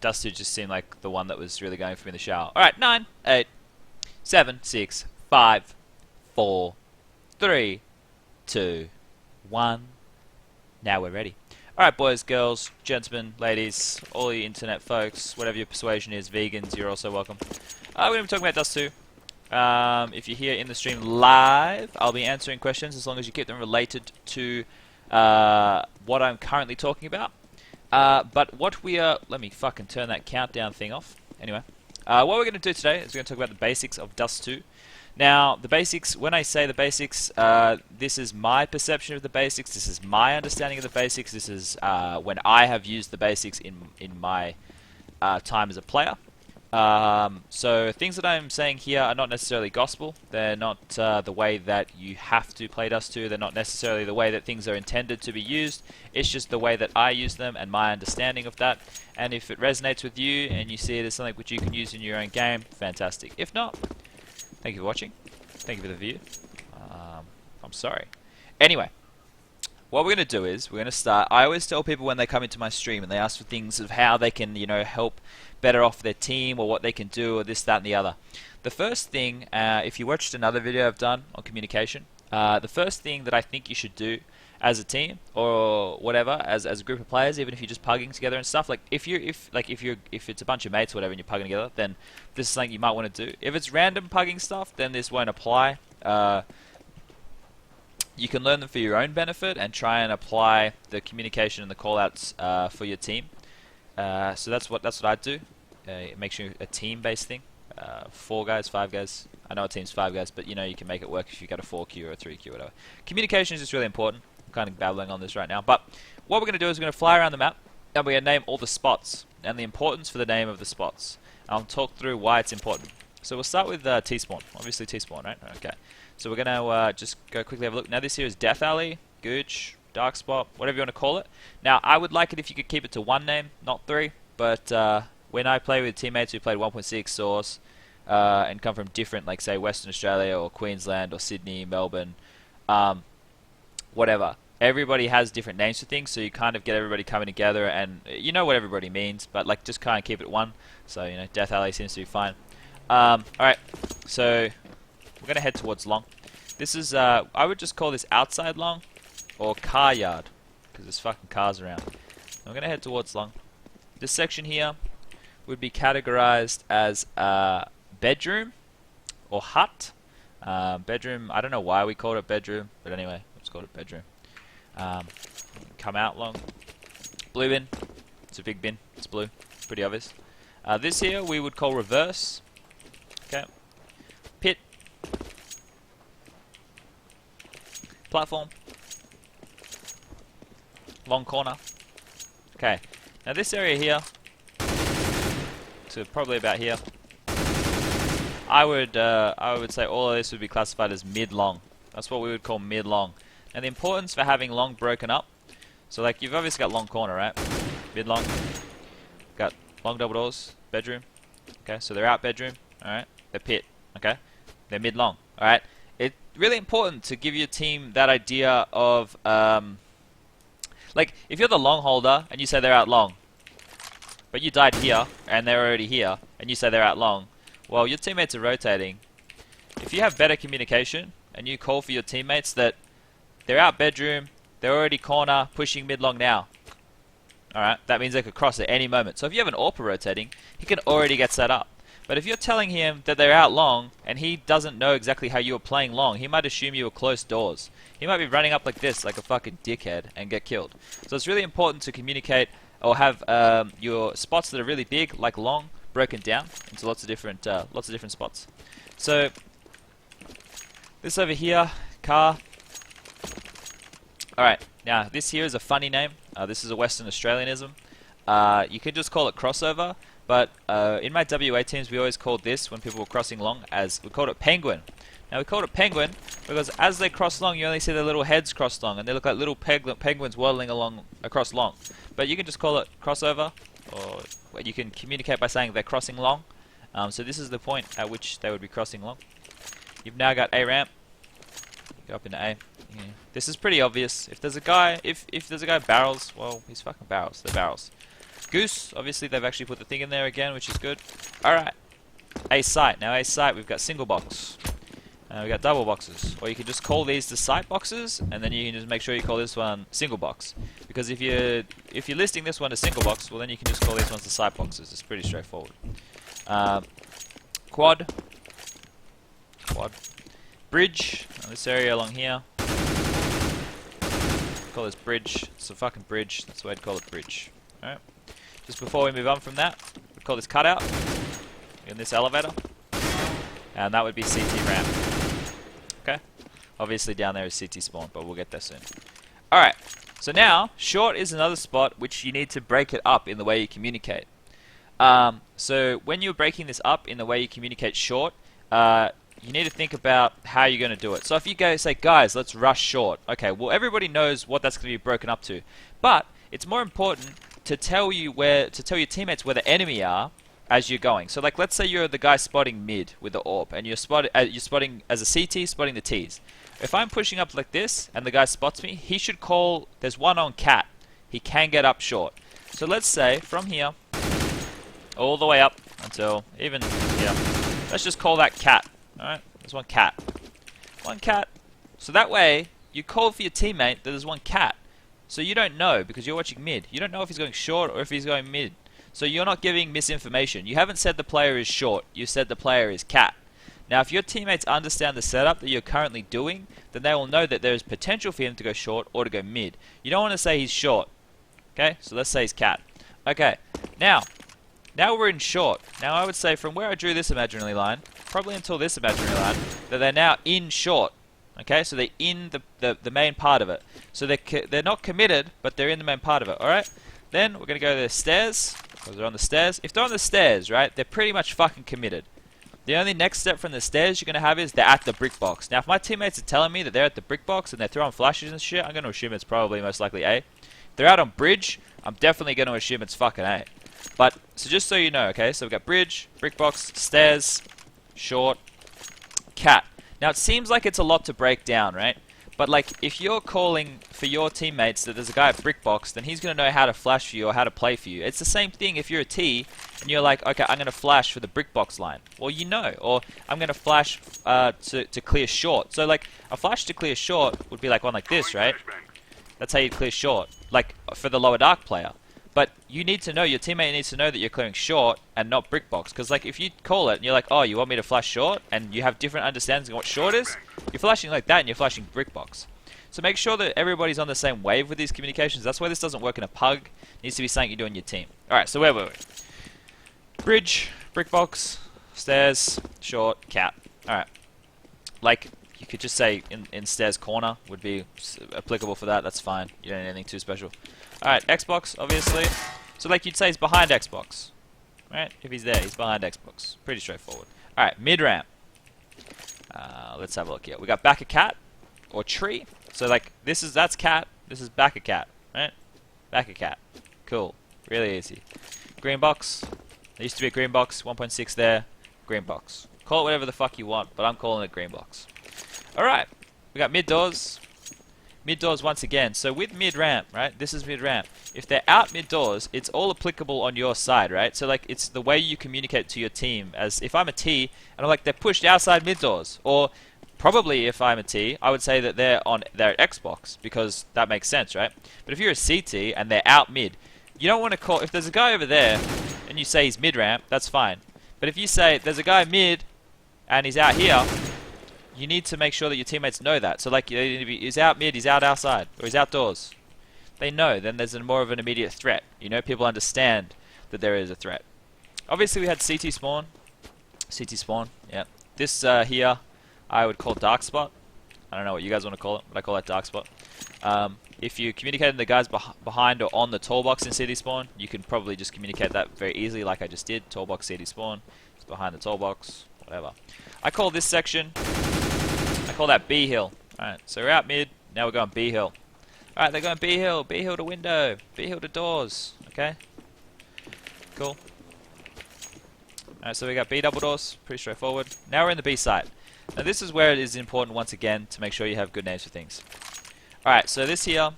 dust2 just seemed like the one that was really going for me in the shower. Alright, 9, 8, 7, 6, 5, 4, 3, 2, 1. Now we're ready. Alright, boys, girls, gentlemen, ladies, all you internet folks, whatever your persuasion is, vegans, you're also welcome. We're going to be talking about dust2. If you're here in the stream live, I'll be answering questions as long as you keep them related to what I'm currently talking about. But what we are... Let me fucking turn that countdown thing off. Anyway, what we're going to do today is we're going to talk about the basics of dust2. Now, the basics, when I say the basics, this is my perception of the basics, this is my understanding of the basics, this is when I have used the basics in my time as a player. So things that I'm saying here are not necessarily gospel. They're not the way that you have to play dust2. They're not necessarily the way that things are intended to be used. It's just the way that I use them and my understanding of that. And if it resonates with you and you see it as something which you can use in your own game, fantastic. If not, thank you for watching. Thank you for the view. I'm sorry. Anyway, what we're going to do is we're going to start. I always tell people when they come into my stream and they ask for things of how they can, you know, help better off their team or what they can do or this, that, and the other. The first thing, if you watched another video I've done on communication, the first thing that I think you should do as a team or whatever, as a group of players, even if you're just pugging together and stuff, like if it's a bunch of mates or whatever and you're pugging together, then this is something you might want to do. If it's random pugging stuff, then this won't apply. You can learn them for your own benefit and try and apply the communication and the callouts for your team. So that's what I do. It makes you a team-based thing. 4 guys, 5 guys. I know a team's 5 guys, but you know you can make it work if you got a 4 queue or a 3 queue, whatever. Communication is just really important. I'm kind of babbling on this right now, but what we're going to do is we're going to fly around the map and we're going to name all the spots and the importance for the name of the spots. I'll talk through why it's important. So we'll start with T-spawn. Obviously T-spawn, right? Okay. So we're going to just go quickly have a look. Now this here is Death Alley, Gooch, Dark Spot, whatever you want to call it. Now I would like it if you could keep it to 1 name, not 3. But when I play with teammates who played 1.6 source and come from different, like say Western Australia or Queensland or Sydney, Melbourne, whatever. Everybody has different names for things, so you kind of get everybody coming together, and you know what everybody means. But like just kind of keep it 1. So you know, Death Alley seems to be fine. All right, so we're gonna head towards long. This is I would just call this outside long or car yard because there's fucking cars around. I'm gonna head towards long. This section here would be categorized as bedroom or hut. Bedroom, I don't know why we called it bedroom, but anyway, let's call it bedroom. Come out long. Blue bin. It's a big bin. It's blue. Pretty obvious. This here we would call reverse. Okay. Pit. Platform. Long corner. Okay. Now this area here, to probably about here, I would say all of this would be classified as mid-long. That's what we would call mid-long. And the importance for having long broken up, so like you've obviously got long corner, right? Mid-long. Got long double doors, bedroom. Okay, so they're out bedroom, alright? They're pit, okay? They're mid-long, alright? It's really important to give your team that idea of, like, if you're the long holder and you say they're out long, but you died here and they're already here, and you say they're out long, well, your teammates are rotating. If you have better communication and you call for your teammates that they're out bedroom, they're already corner, pushing mid-long now. Alright, that means they could cross at any moment. So if you have an AWPer rotating, he can already get set up. But if you're telling him that they're out long and he doesn't know exactly how you are playing long, he might assume you were close doors. He might be running up like this, like a fucking dickhead, and get killed. So it's really important to communicate or have your spots that are really big, like long, broken down into lots of different spots. So this over here, car. All right, now this here is a funny name. This is a Western Australianism. You could just call it crossover. But in my WA teams, we always called this, when people were crossing long, we called it penguin. Now we called it penguin because as they cross long, you only see their little heads cross long, and they look like little penguins waddling across long. But you can just call it crossover, or you can communicate by saying they're crossing long. So this is the point at which they would be crossing long. You've now got A ramp. Go up into A. Yeah. This is pretty obvious. If there's a guy, if there's a guy barrels, well, he's fucking barrels. They're barrels. Goose, obviously they've actually put the thing in there again, which is good. Alright. A site. Now A site, we've got single box. We've got double boxes. Or you can just call these the site boxes, and then you can just make sure you call this one single box. Because if you're listing this one as single box, well then you can just call these ones the site boxes. It's pretty straightforward. Quad. Bridge. This area along here. Call this bridge. It's a fucking bridge. That's the way to call it, bridge. Alright. Just before we move on from that, we call this cutout in this elevator. And that would be CT ramp. Okay? Obviously down there is CT spawn, but we'll get there soon. Alright. So now, short is another spot which you need to break it up in the way you communicate. So when you're breaking this up in the way you communicate short, you need to think about how you're going to do it. So if you go say, guys, let's rush short. Okay, well everybody knows what that's going to be broken up to. But it's more important to tell your teammates where the enemy are as you're going. So like let's say you're the guy spotting mid with the AWP and you're spotting as a CT spotting the Ts. If I'm pushing up like this and the guy spots me, he should call, there's one on cat. He can get up short. So let's say from here all the way up until even here. Let's just call that cat. Alright, there's one cat. One cat. So that way, you call for your teammate that there's one cat. So you don't know, because you're watching mid. You don't know if he's going short or if he's going mid. So you're not giving misinformation. You haven't said the player is short. You said the player is cat. Now if your teammates understand the setup that you're currently doing, then they will know that there is potential for him to go short or to go mid. You don't want to say he's short. Okay, so let's say he's cat. Okay, now we're in short. Now I would say from where I drew this imaginary line, probably until this imaginary line, that they're now in short. Okay, so they're in the main part of it. So they're not committed, but they're in the main part of it. All right. Then we're gonna go to the stairs because they're on the stairs. If they're on the stairs, right, they're pretty much fucking committed. The only next step from the stairs you're gonna have is they're at the brick box. Now, if my teammates are telling me that they're at the brick box and they're throwing flashes and shit, I'm gonna assume it's probably most likely A. If they're out on bridge, I'm definitely gonna assume it's fucking A. But so just so you know, okay, so we've got bridge, brick box, stairs, short, cat. Now it seems like it's a lot to break down, right? But like if you're calling for your teammates that there's a guy at brick box, then he's going to know how to flash for you or how to play for you. It's the same thing if you're a T and you're like, okay, I'm going to flash for the brick box line. Well, you know, or I'm going to flash to clear short. So like a flash to clear short would be like one like this, right? That's how you clear short, like for the lower dark player. But you need to know, your teammate needs to know that you're clearing short and not brick box. Because like if you call it and you're like, oh, you want me to flash short, and you have different understandings of what short is, you're flashing like that and you're flashing brick box. So make sure that everybody's on the same wave with these communications. That's why this doesn't work in a pug. It needs to be something you do in your team. Alright, so where were we? Bridge, brick box, stairs, short, cat. Alright. Like, you could just say in stairs corner would be applicable for that. That's fine. You don't need anything too special. Alright, Xbox, obviously. So like you'd say he's behind Xbox. Right? If he's there, he's behind Xbox. Pretty straightforward. Alright, mid-ramp. Let's have a look here. We got back a cat or tree. So like that's cat, this is back a cat, right? Back a cat. Cool. Really easy. Green box. There used to be a green box, 1.6 there. Green box. Call it whatever the fuck you want, but I'm calling it green box. Alright. We got mid doors. Mid doors once again. So with mid ramp, right? This is mid ramp. If they're out mid doors, it's all applicable on your side, right? So like it's the way you communicate to your team. As if I'm a T and I'm like they're pushed outside mid doors, or probably if I'm a T, I would say that they're at Xbox because that makes sense, right? But if you're a CT and they're out mid, you don't want to call. If there's a guy over there and you say he's mid ramp, that's fine. But if you say there's a guy mid and he's out here, you need to make sure that your teammates know that. So like he's out mid, he's out outside, or he's outdoors. They know, then there's more of an immediate threat. You know, people understand that there is a threat. Obviously we had CT spawn. CT spawn, yeah. This here, I would call dark spot. I don't know what you guys want to call it, but I call that dark spot. If you communicate with the guys behind or on the tall box in CT spawn, you can probably just communicate that very easily like I just did. Tall box CT spawn, it's behind the tall box, whatever. I call this section, I call that B hill. Alright, so we're out mid, now we're going B hill. Alright, they're going B hill to window, B hill to doors, okay? Cool. Alright, so we got B double doors, pretty straightforward. Now we're in the B site. Now this is where it is important once again to make sure you have good names for things. Alright, so this here,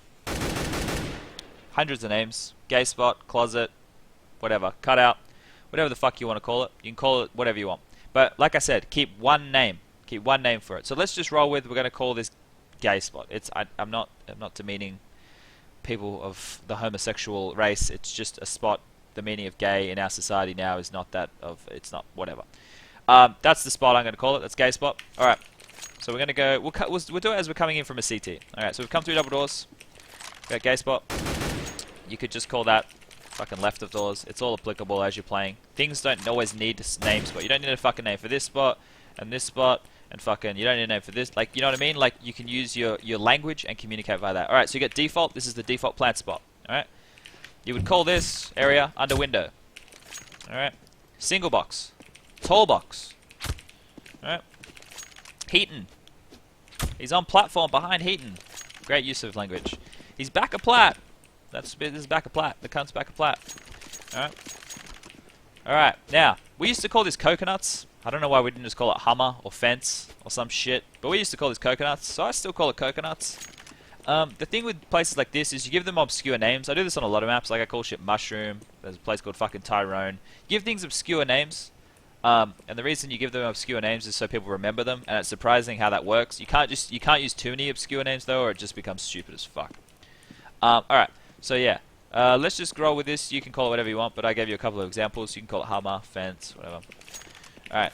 hundreds of names. Gay spot, closet, whatever, cutout, whatever the fuck you want to call it. You can call it whatever you want. But like I said, keep one name. Keep one name for it. So let's just roll with, we're going to call this gay spot. I'm not demeaning people of the homosexual race. It's just a spot. The meaning of gay in our society now is not that of, it's not, whatever. That's the spot I'm going to call it. That's gay spot. Alright. So we're going to go, we'll do it as we're coming in from a CT. Alright, so we've come through double doors. Got gay spot. You could just call that fucking left of doors. It's all applicable as you're playing. Things don't always need names, but you don't need a fucking name for this spot and this spot and fucking, you don't need a name for this. Like, you know what I mean? Like, you can use your language and communicate via that. Alright, so you get default. This is the default plant spot. Alright. You would call this area under window. Alright. Single box. Tall box. Alright. Heaton. He's on platform behind Heaton. Great use of language. He's back a plat. This is back a plat. The cunt's back a plat. Alright. Alright. Now, we used to call this coconuts. I don't know why we didn't just call it Hummer or fence or some shit. But we used to call this coconuts. So I still call it coconuts. The thing with places like this is you give them obscure names. I do this on a lot of maps. Like I call shit Mushroom. There's a place called fucking Tyrone. Give things obscure names. And the reason you give them obscure names is so people remember them. And it's surprising how that works. You can't use too many obscure names though, or it just becomes stupid as fuck. Alright. So yeah. Let's just roll with this. You can call it whatever you want, but I gave you a couple of examples. You can call it Hummer, fence, whatever. Alright.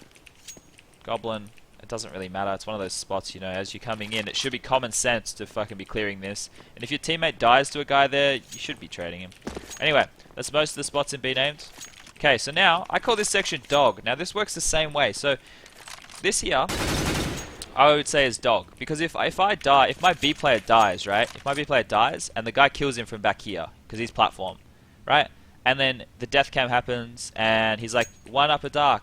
Goblin. It doesn't really matter. It's one of those spots, you know, as you're coming in, it should be common sense to fucking be clearing this. And if your teammate dies to a guy there, you should be trading him. Anyway, that's most of the spots in B named. Okay, so now, I call this section dog. Now this works the same way. So, this here, I would say is dog. Because if I die, if my B player dies, right? If my B player dies, and the guy kills him from back here, because he's platform, right? And then the death cam happens, and he's like, one upper dark.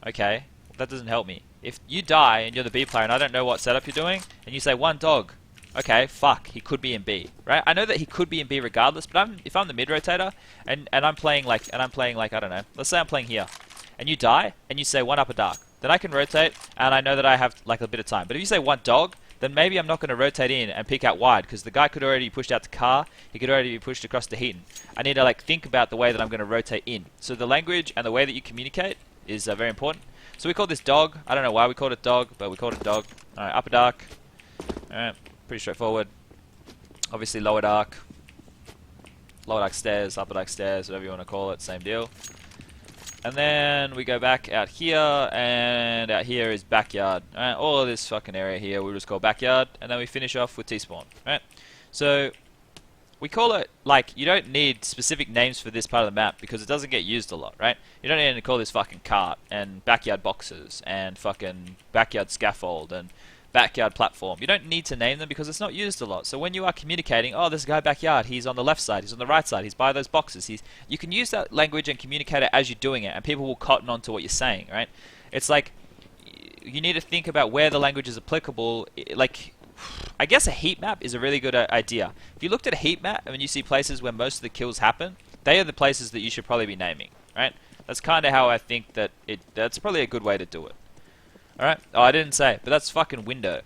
Okay. That doesn't help me. If you die and you're the B player and I don't know what setup you're doing, and you say one dog, okay, fuck, he could be in B, right? I know that he could be in B regardless, but if I'm the mid rotator and I'm playing like I don't know, let's say I'm playing here, and you die and you say one upper dark, then I can rotate and I know that I have like a bit of time. But if you say one dog, then maybe I'm not going to rotate in and peek out wide because the guy could already be pushed out to car, he could already be pushed across to Heaton. I need to like think about the way that I'm going to rotate in. So the language and the way that you communicate is very important. So we call this dog. I don't know why we called it dog, but we called it dog. Alright, upper dark. Alright, pretty straightforward. Obviously lower dark. Lower dark stairs, upper dark stairs, whatever you want to call it, same deal. And then we go back out here, and out here is backyard. Alright, all of this fucking area here we'll just call backyard, and then we finish off with T-spawn. Alright, so we call it, like, you don't need specific names for this part of the map because it doesn't get used a lot, right? You don't need to call this fucking cart, and backyard boxes, and fucking backyard scaffold, and backyard platform. You don't need to name them because it's not used a lot. So when you are communicating, oh, there's a guy backyard, he's on the left side, he's on the right side, he's by those boxes, you can use that language and communicate it as you're doing it, and people will cotton on to what you're saying, right? It's like, you need to think about where the language is applicable, like, I guess a heat map is a really good idea. If you looked at a heat map and you see places where most of the kills happen, they are the places that you should probably be naming, right? That's kind of how I think that that's probably a good way to do it. Alright? Oh, I didn't say, but that's fucking window.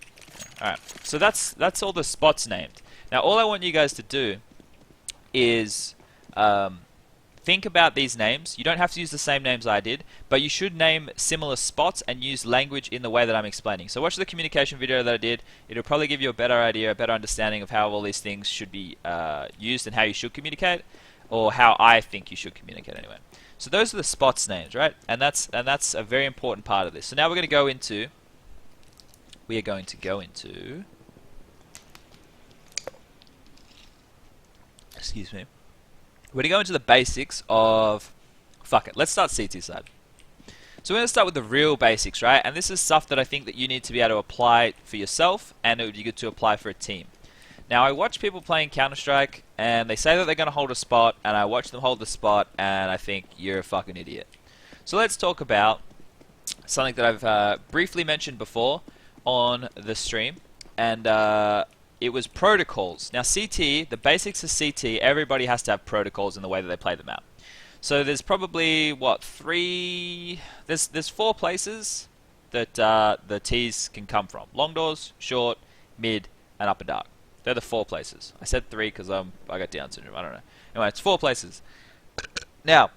Alright, so that's all the spots named. Now, all I want you guys to do is think about these names. You don't have to use the same names I did, but you should name similar spots and use language in the way that I'm explaining. So watch the communication video that I did. It'll probably give you a better idea, a better understanding of how all these things should be used and how you should communicate, or how I think you should communicate anyway. So those are the spots names, right? And that's a very important part of this. So now we're going to go into excuse me. We're going to go into the basics of, fuck it, let's start CT side. So we're going to start with the real basics, right? And this is stuff that I think that you need to be able to apply for yourself, and it would be good to apply for a team. Now, I watch people playing Counter-Strike, and they say that they're going to hold a spot, and I watch them hold the spot, and I think, you're a fucking idiot. So let's talk about something that I've briefly mentioned before on the stream, and it was protocols. Now CT, the basics of CT, everybody has to have protocols in the way that they play the map. So there's probably, what, there's 4 places that the Ts can come from. Long doors, short, mid, and upper dark. They're the 4 places. I said 3 because I got Down syndrome, I don't know. Anyway, it's 4 places. Now,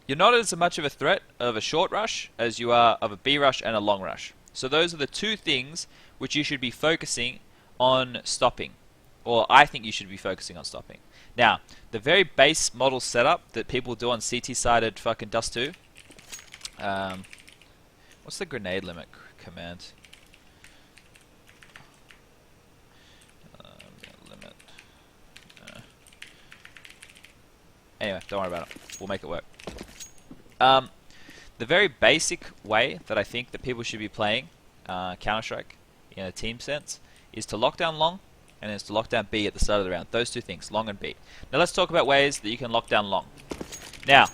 you're not as much of a threat of a short rush as you are of a B rush and a long rush. So those are the two things which you should be focusing on stopping. Or I think you should be focusing on stopping. Now, the very base model setup that people do on CT-sided fucking dust2. What's the grenade limit command? Limit. Anyway, don't worry about it. We'll make it work. The very basic way that I think that people should be playing Counter-Strike in a team sense is to lock down long, and then it's to lock down B at the start of the round. Those two things, long and B. Now let's talk about ways that you can lock down long. Now,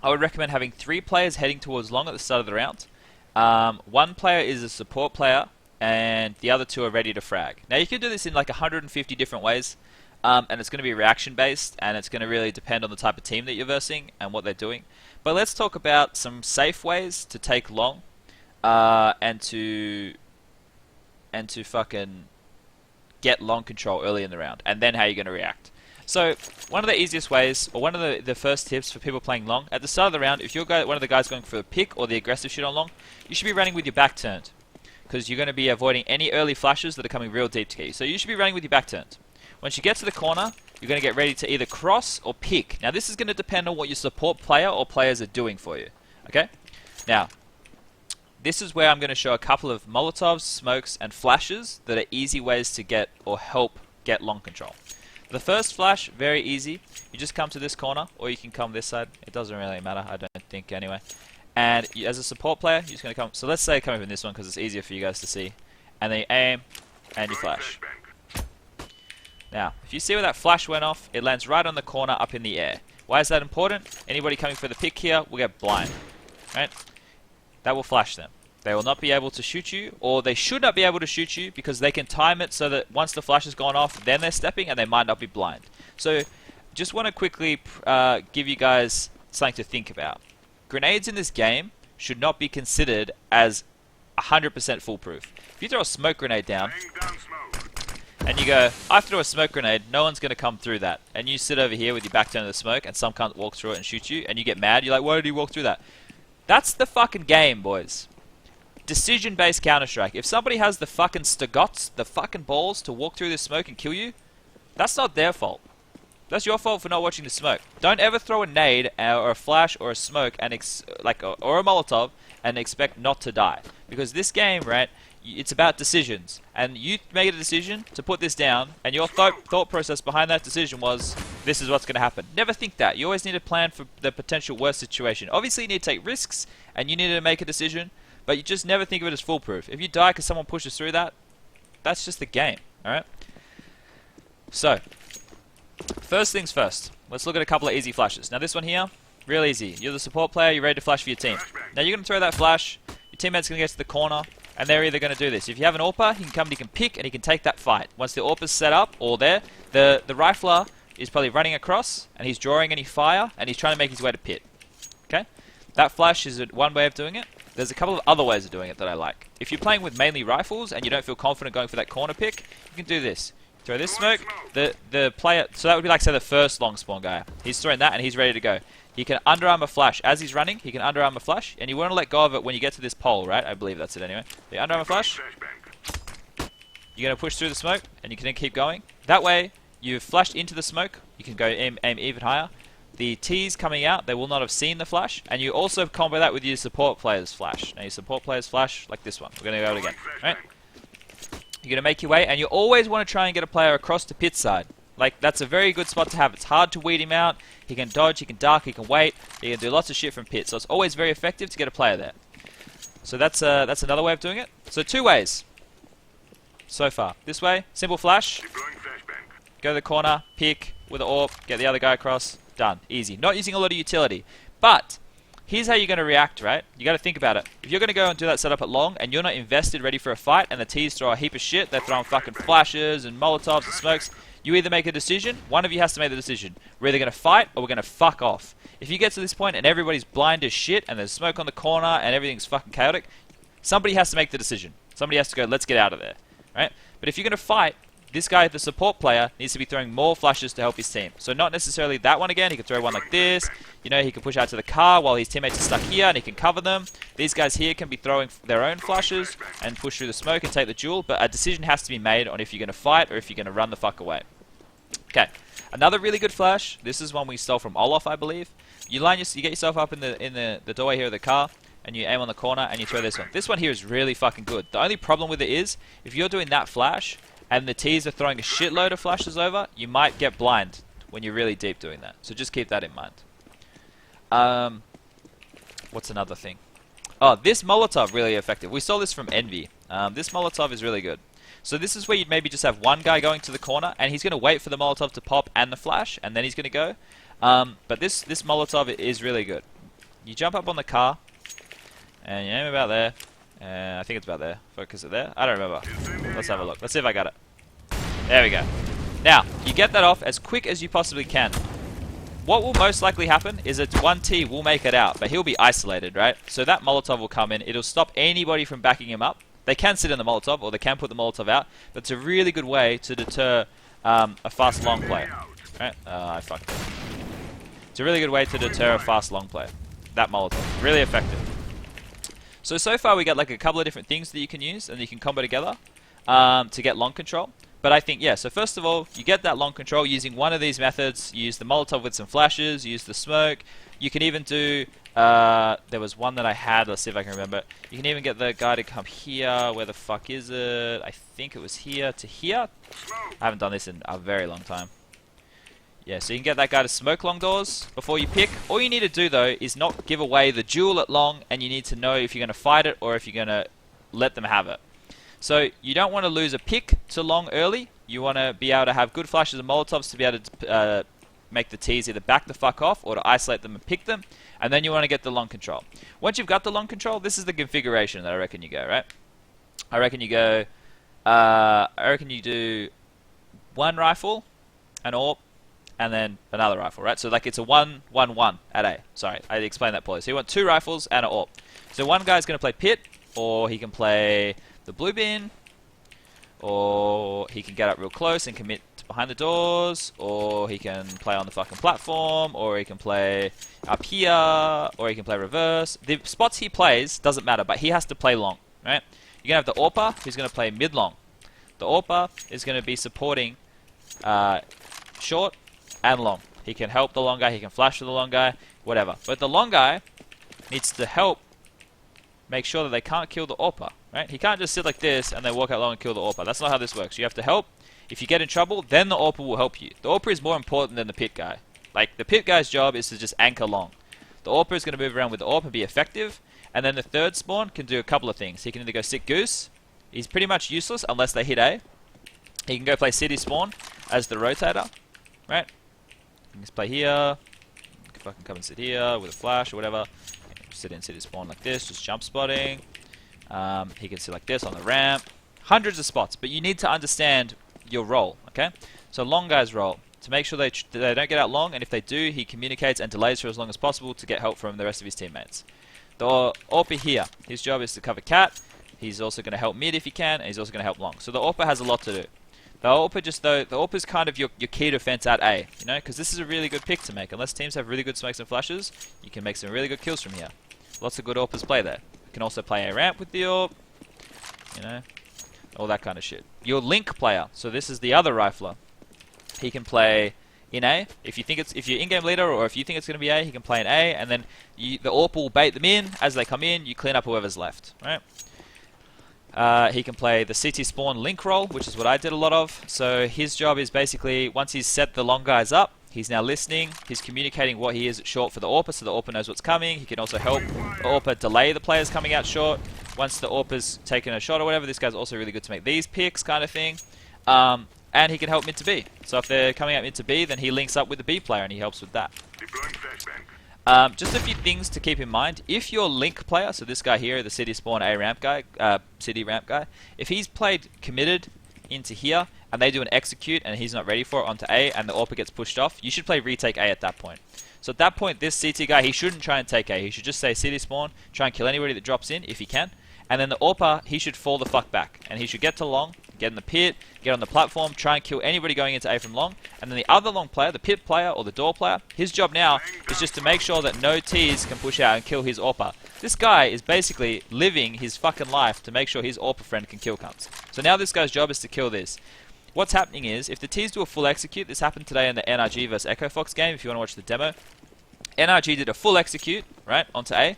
I would recommend having 3 players heading towards long at the start of the round. 1 player is a support player, and the other 2 are ready to frag. Now you can do this in like 150 different ways, and it's going to be reaction based, and it's going to really depend on the type of team that you're versing and what they're doing. But let's talk about some safe ways to take long, and to fucking get long control early in the round, and then how you're going to react. So one of the easiest ways, or one of the first tips for people playing long, at the start of the round, if you're one of the guys going for the pick or the aggressive shit on long, you should be running with your back turned, because you're going to be avoiding any early flashes that are coming real deep to get you. So you should be running with your back turned. Once you get to the corner, you're going to get ready to either cross or pick. Now this is going to depend on what your support player or players are doing for you. Okay? Now, this is where I'm going to show a couple of Molotovs, smokes, and flashes that are easy ways to get or help get long control. The first flash, very easy. You just come to this corner, or you can come this side. It doesn't really matter, I don't think, anyway. And you, as a support player, you're just going to come. So let's say come in this one because it's easier for you guys to see. And then you aim, and you flash. Now, if you see where that flash went off, it lands right on the corner up in the air. Why is that important? Anybody coming for the pick here will get blind. Right? That will flash them. They will not be able to shoot you, or they should not be able to shoot you because they can time it so that once the flash has gone off, then they're stepping and they might not be blind. So, just want to quickly give you guys something to think about. Grenades in this game should not be considered as 100% foolproof. If you throw a smoke grenade down, and you go, I threw a smoke grenade, no one's going to come through that. And you sit over here with your back turned to the smoke, and some cunt walks through it and shoots you, and you get mad, you're like, why did he walk through that? That's the fucking game, boys. Decision-based Counter-Strike. If somebody has the fucking stagots, the fucking balls to walk through this smoke and kill you, that's not their fault. That's your fault for not watching the smoke. Don't ever throw a nade or a flash or a smoke and or a Molotov and expect not to die. Because this game, right, it's about decisions. And you made a decision to put this down, and your thought process behind that decision was, this is what's going to happen. Never think that. You always need to plan for the potential worst situation. Obviously, you need to take risks, and you need to make a decision, but you just never think of it as foolproof. If you die because someone pushes through that, that's just the game, alright? So, first things first. Let's look at a couple of easy flashes. Now this one here, real easy. You're the support player, you're ready to flash for your team. Now you're going to throw that flash, your teammate's going to get to the corner, and they're either going to do this. If you have an AWPer, he can come and he can pick and he can take that fight. Once the AWPer's set up, or there, the rifler is probably running across, and he's drawing any fire, and he's trying to make his way to pit. Okay? That flash is one way of doing it. There's a couple of other ways of doing it that I like. If you're playing with mainly rifles and you don't feel confident going for that corner pick, you can do this. Throw this smoke, the player, so that would be like, say, the first long spawn guy. He's throwing that and he's ready to go. He can underarm a flash. As he's running, he can underarm a flash, and you want to let go of it when you get to this pole, right? I believe that's it anyway. The underarm a flash, you're going to push through the smoke, and you can then keep going. That way, you've flashed into the smoke, you can go aim even higher. The T's coming out, they will not have seen the flash, and you also combo that with your support player's flash. Now your support player's flash, like this one. We're going to go out again, right? You're going to make your way, and you always want to try and get a player across to pit side. Like, that's a very good spot to have. It's hard to weed him out. He can dodge, he can duck, he can wait. He can do lots of shit from pit, so it's always very effective to get a player there. So that's another way of doing it. So 2 ways so far. This way, simple flash. Go to the corner, pick with an AWP, get the other guy across. Done. Easy. Not using a lot of utility. But here's how you're going to react, right? You got to think about it. If you're going to go and do that setup at long, and you're not invested, ready for a fight, and the T's throw a heap of shit, they're throwing fucking flashes and Molotovs and smokes, you either make a decision, one of you has to make the decision. We're either going to fight, or we're going to fuck off. If you get to this point and everybody's blind as shit, and there's smoke on the corner, and everything's fucking chaotic, somebody has to make the decision. Somebody has to go, let's get out of there. Right? But if you're going to fight, this guy, the support player, needs to be throwing more flashes to help his team. So not necessarily that one again. He could throw one like this. You know, he can push out to the car while his teammates are stuck here and he can cover them. These guys here can be throwing their own flashes and push through the smoke and take the duel. But a decision has to be made on if you're going to fight or if you're going to run the fuck away. Okay, another really good flash. This is one we stole from Olaf, I believe. You get yourself up in the doorway here of the car, and you aim on the corner and you throw this one. This one here is really fucking good. The only problem with it is, if you're doing that flash and the T's are throwing a shitload of flashes over, you might get blind when you're really deep doing that. So just keep that in mind. What's another thing? Oh, this Molotov really effective. We saw this from Envy. This Molotov is really good. So this is where you'd maybe just have one guy going to the corner and he's going to wait for the Molotov to pop and the flash and then he's going to go. But this Molotov is really good. You jump up on the car and you aim about there. I think it's about there. Focus it there. I don't remember. Let's have a look. Let's see if I got it. There we go. Now, you get that off as quick as you possibly can. What will most likely happen is that one T will make it out, but he'll be isolated, right? So that Molotov will come in. It'll stop anybody from backing him up. They can sit in the Molotov, or they can put the Molotov out, but it's a really good way to deter a fast long play. Right? I fucked it. It's a really good way to deter a fast long play. That Molotov. Really effective. So far we got like a couple of different things that you can use and you can combo together to get long control. But I think, yeah, so first of all, you get that long control using one of these methods. You use the Molotov with some flashes, use the smoke. You can even do, there was one that I had, let's see if I can remember. You can even get the guy to come here. Where the fuck is it? I think it was here to here. I haven't done this in a very long time. Yeah, so you can get that guy to smoke long doors before you pick. All you need to do, though, is not give away the duel at long, and you need to know if you're going to fight it or if you're going to let them have it. So you don't want to lose a pick to long early. You want to be able to have good flashes and Molotovs to be able to make the T's either back the fuck off or to isolate them and pick them. And then you want to get the long control. Once you've got the long control, this is the configuration that I reckon you go, right? I reckon you go, I reckon you do one rifle, an AWP, and then another rifle, right? So like it's a 1-1-1 at A. Sorry, I explained that poorly. So you want two rifles and an AWP. So one guy's going to play pit, or he can play the blue bin, or he can get up real close and commit to behind the doors, or he can play on the fucking platform, or he can play up here, or he can play reverse. The spots he plays doesn't matter, but he has to play long, right? You're going to have the AWPer, who's going to play mid-long. The AWPer is going to be supporting short and long. He can help the long guy, he can flash to the long guy, whatever. But the long guy needs to help make sure that they can't kill the AWPer, right? He can't just sit like this and then walk out long and kill the AWPer. That's not how this works. You have to help. If you get in trouble, then the AWPer will help you. The AWPer is more important than the pit guy. Like, the pit guy's job is to just anchor long. The AWPer is going to move around with the AWP and be effective. And then the third spawn can do a couple of things. He can either go sit goose. He's pretty much useless unless they hit A. He can go play city spawn as the rotator, right? You can just play here. You can fucking come and sit here with a flash or whatever. Sit in city spawn like this, just jump spotting. He can sit like this on the ramp. Hundreds of spots, but you need to understand your role, okay? So long guy's role, to make sure they don't get out long, and if they do, he communicates and delays for as long as possible to get help from the rest of his teammates. The AWPer here, his job is to cover cat. He's also going to help mid if he can, and he's also going to help long. So the AWPer has a lot to do. The AWPer is kind of your key defense at A, you know, because this is a really good pick to make. Unless teams have really good smokes and flashes, you can make some really good kills from here. Lots of good AWPers play there. You can also play a ramp with the AWP, you know, all that kind of shit. Your link player, so this is the other rifler. He can play in A. If you're in-game leader or if you think it's going to be A, he can play in A, and then the AWP will bait them in. As they come in, you clean up whoever's left, right? He can play the CT spawn link role, which is what I did a lot of. So his job is basically, once he's set the long guys up, he's now listening, he's communicating what he is at short for the AWPer, so the AWPer knows what's coming. He can also help the AWPer delay the players coming out short. Once the AWPer's taken a shot or whatever, this guy's also really good to make these picks kind of thing. And he can help mid to B. So if they're coming out mid to B, then he links up with the B player and he helps with that. Just a few things to keep in mind. If your link player, so this guy here, the city spawn A ramp guy, city ramp guy, if he's played committed into here and they do an execute and he's not ready for it onto A and the AWPer gets pushed off, you should play retake A at that point. So at that point, this CT guy, he shouldn't try and take A. He should just say city spawn, try and kill anybody that drops in if he can. And then the AWPer, he should fall the fuck back and he should get to long, Get in the pit, get on the platform, try and kill anybody going into A from long, and then the other long player, the pit player or the door player, his job now is just to make sure that no Ts can push out and kill his AWPer. This guy is basically living his fucking life to make sure his AWPer friend can kill cunts. So now this guy's job is to kill this. What's happening is, if the Ts do a full execute, this happened today in the NRG vs Echo Fox game, if you want to watch the demo. NRG did a full execute, right, onto A.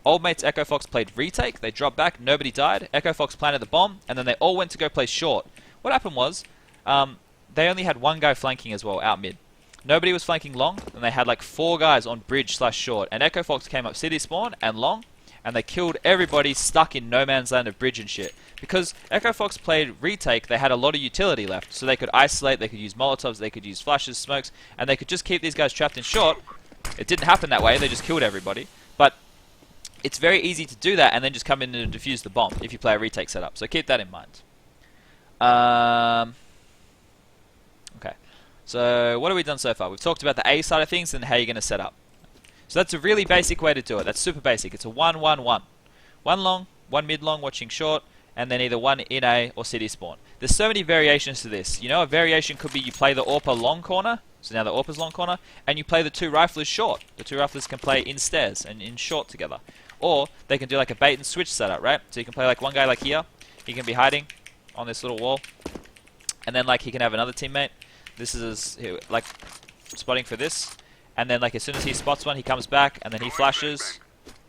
Old mates Echo Fox played retake, they dropped back, nobody died, Echo Fox planted the bomb, and then they all went to go play short. What happened was, they only had one guy flanking as well, out mid. Nobody was flanking long, and they had like 4 guys on bridge / short, and Echo Fox came up city spawn and long, and they killed everybody stuck in no man's land of bridge and shit. Because Echo Fox played retake, they had a lot of utility left, so they could isolate, they could use molotovs, they could use flashes, smokes, and they could just keep these guys trapped in short. It didn't happen that way, they just killed everybody, but it's very easy to do that and then just come in and defuse the bomb if you play a retake setup. So keep that in mind. Okay. So what have we done so far? We've talked about the A side of things and how you're going to set up. So that's a really basic way to do it. That's super basic. It's a 1-1-1. 1 long, 1 mid long watching short, and then either 1 in A or city spawn. There's so many variations to this. You know, a variation could be you play the AWPer long corner, so now the AWPer's long corner, and you play the 2 riflers short. The 2 riflers can play in stairs and in short together. Or they can do like a bait and switch setup, right? So you can play like one guy like here, he can be hiding on this little wall, and then like he can have another teammate. This is like spotting for this, and then like as soon as he spots one, he comes back and then he flashes.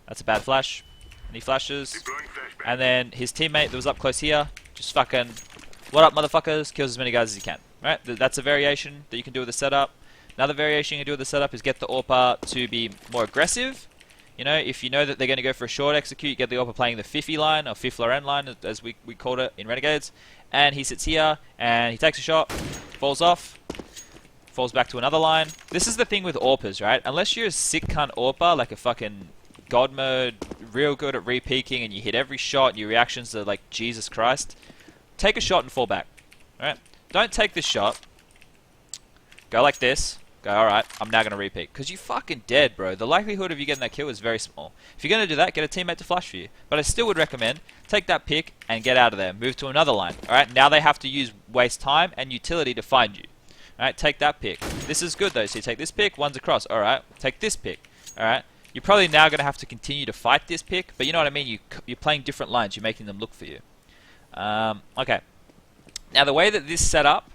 That's a bad flash. And he flashes, and then his teammate that was up close here just fucking, what up motherfuckers, kills as many guys as he can, right? That's a variation that you can do with the setup. Another variation you can do with the setup is get the AWPer to be more aggressive. You know, if you know that they're going to go for a short execute, you get the AWPer playing the Fifi line, or Fifloren line, as we called it in Renegades. And he sits here, and he takes a shot, falls off, falls back to another line. This is the thing with AWPers, right? Unless you're a sick cunt AWPer, like a fucking God mode, real good at re-peeking, and you hit every shot, and your reactions are like, Jesus Christ, take a shot and fall back, right? Don't take this shot, go like this, go, alright, I'm now going to repeat. Because you're fucking dead, bro. The likelihood of you getting that kill is very small. If you're going to do that, get a teammate to flash for you. But I still would recommend, take that pick and get out of there. Move to another line. Alright, now they have to waste time and utility to find you. Alright, take that pick. This is good though, so you take this pick, one's across. Alright, take this pick. Alright, you're probably now going to have to continue to fight this pick, but you know what I mean? You're playing different lines, you're making them look for you. Okay. Now the way that this setup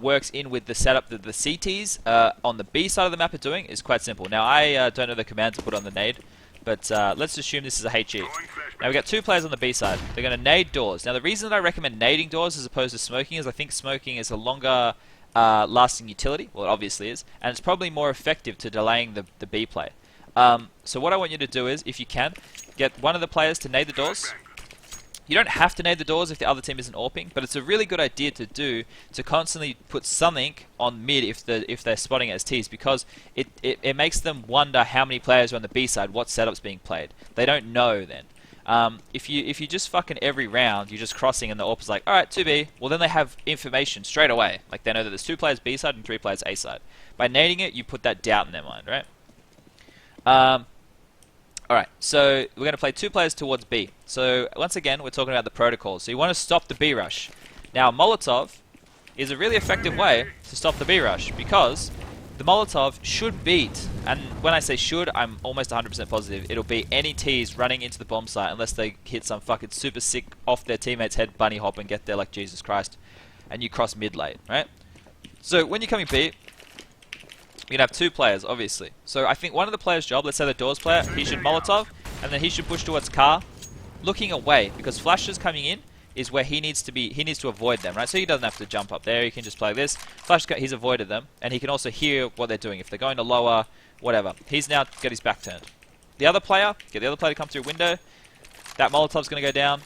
works in with the setup that the CTs on the B side of the map are doing is quite simple. Now I don't know the command to put on the nade, but let's assume this is a HE. Now we've got 2 players on the B side. They're going to nade doors. Now the reason that I recommend nading doors as opposed to smoking is I think smoking is a longer lasting utility. Well, it obviously is, and it's probably more effective to delaying the B play. So what I want you to do is, if you can, get one of the players to nade the doors. You don't have to nade the doors if the other team isn't AWPing, but it's a really good idea to do to constantly put something on mid if they're spotting it as Ts, because it makes them wonder how many players are on the B side, what setup's being played. They don't know then. If you just fucking every round you're just crossing and the AWPer's like, alright, 2B, well then they have information straight away. Like they know that there's 2 players B side and 3 players A side. By nading it, you put that doubt in their mind, right? Alright, so we're going to play 2 players towards B. So once again, we're talking about the protocols. So you want to stop the B rush. Now Molotov is a really effective way to stop the B rush, because the Molotov should beat, and when I say should, I'm almost 100% positive, it'll beat any Ts running into the bomb site unless they hit some fucking super sick off their teammate's head bunny hop and get there like Jesus Christ, and you cross mid late, right? So when you're coming B, you're going to have 2 players, obviously. So I think one of the players' job, let's say the doors player, he should Molotov, and then he should push towards car, looking away, because flashes coming in is where he needs to avoid them, right? So he doesn't have to jump up there, he can just play this. Flash, he's avoided them, and he can also hear what they're doing. If they're going to lower, whatever. He's now got his back turned. The other player, get the other player to come through window. That Molotov's going to go down.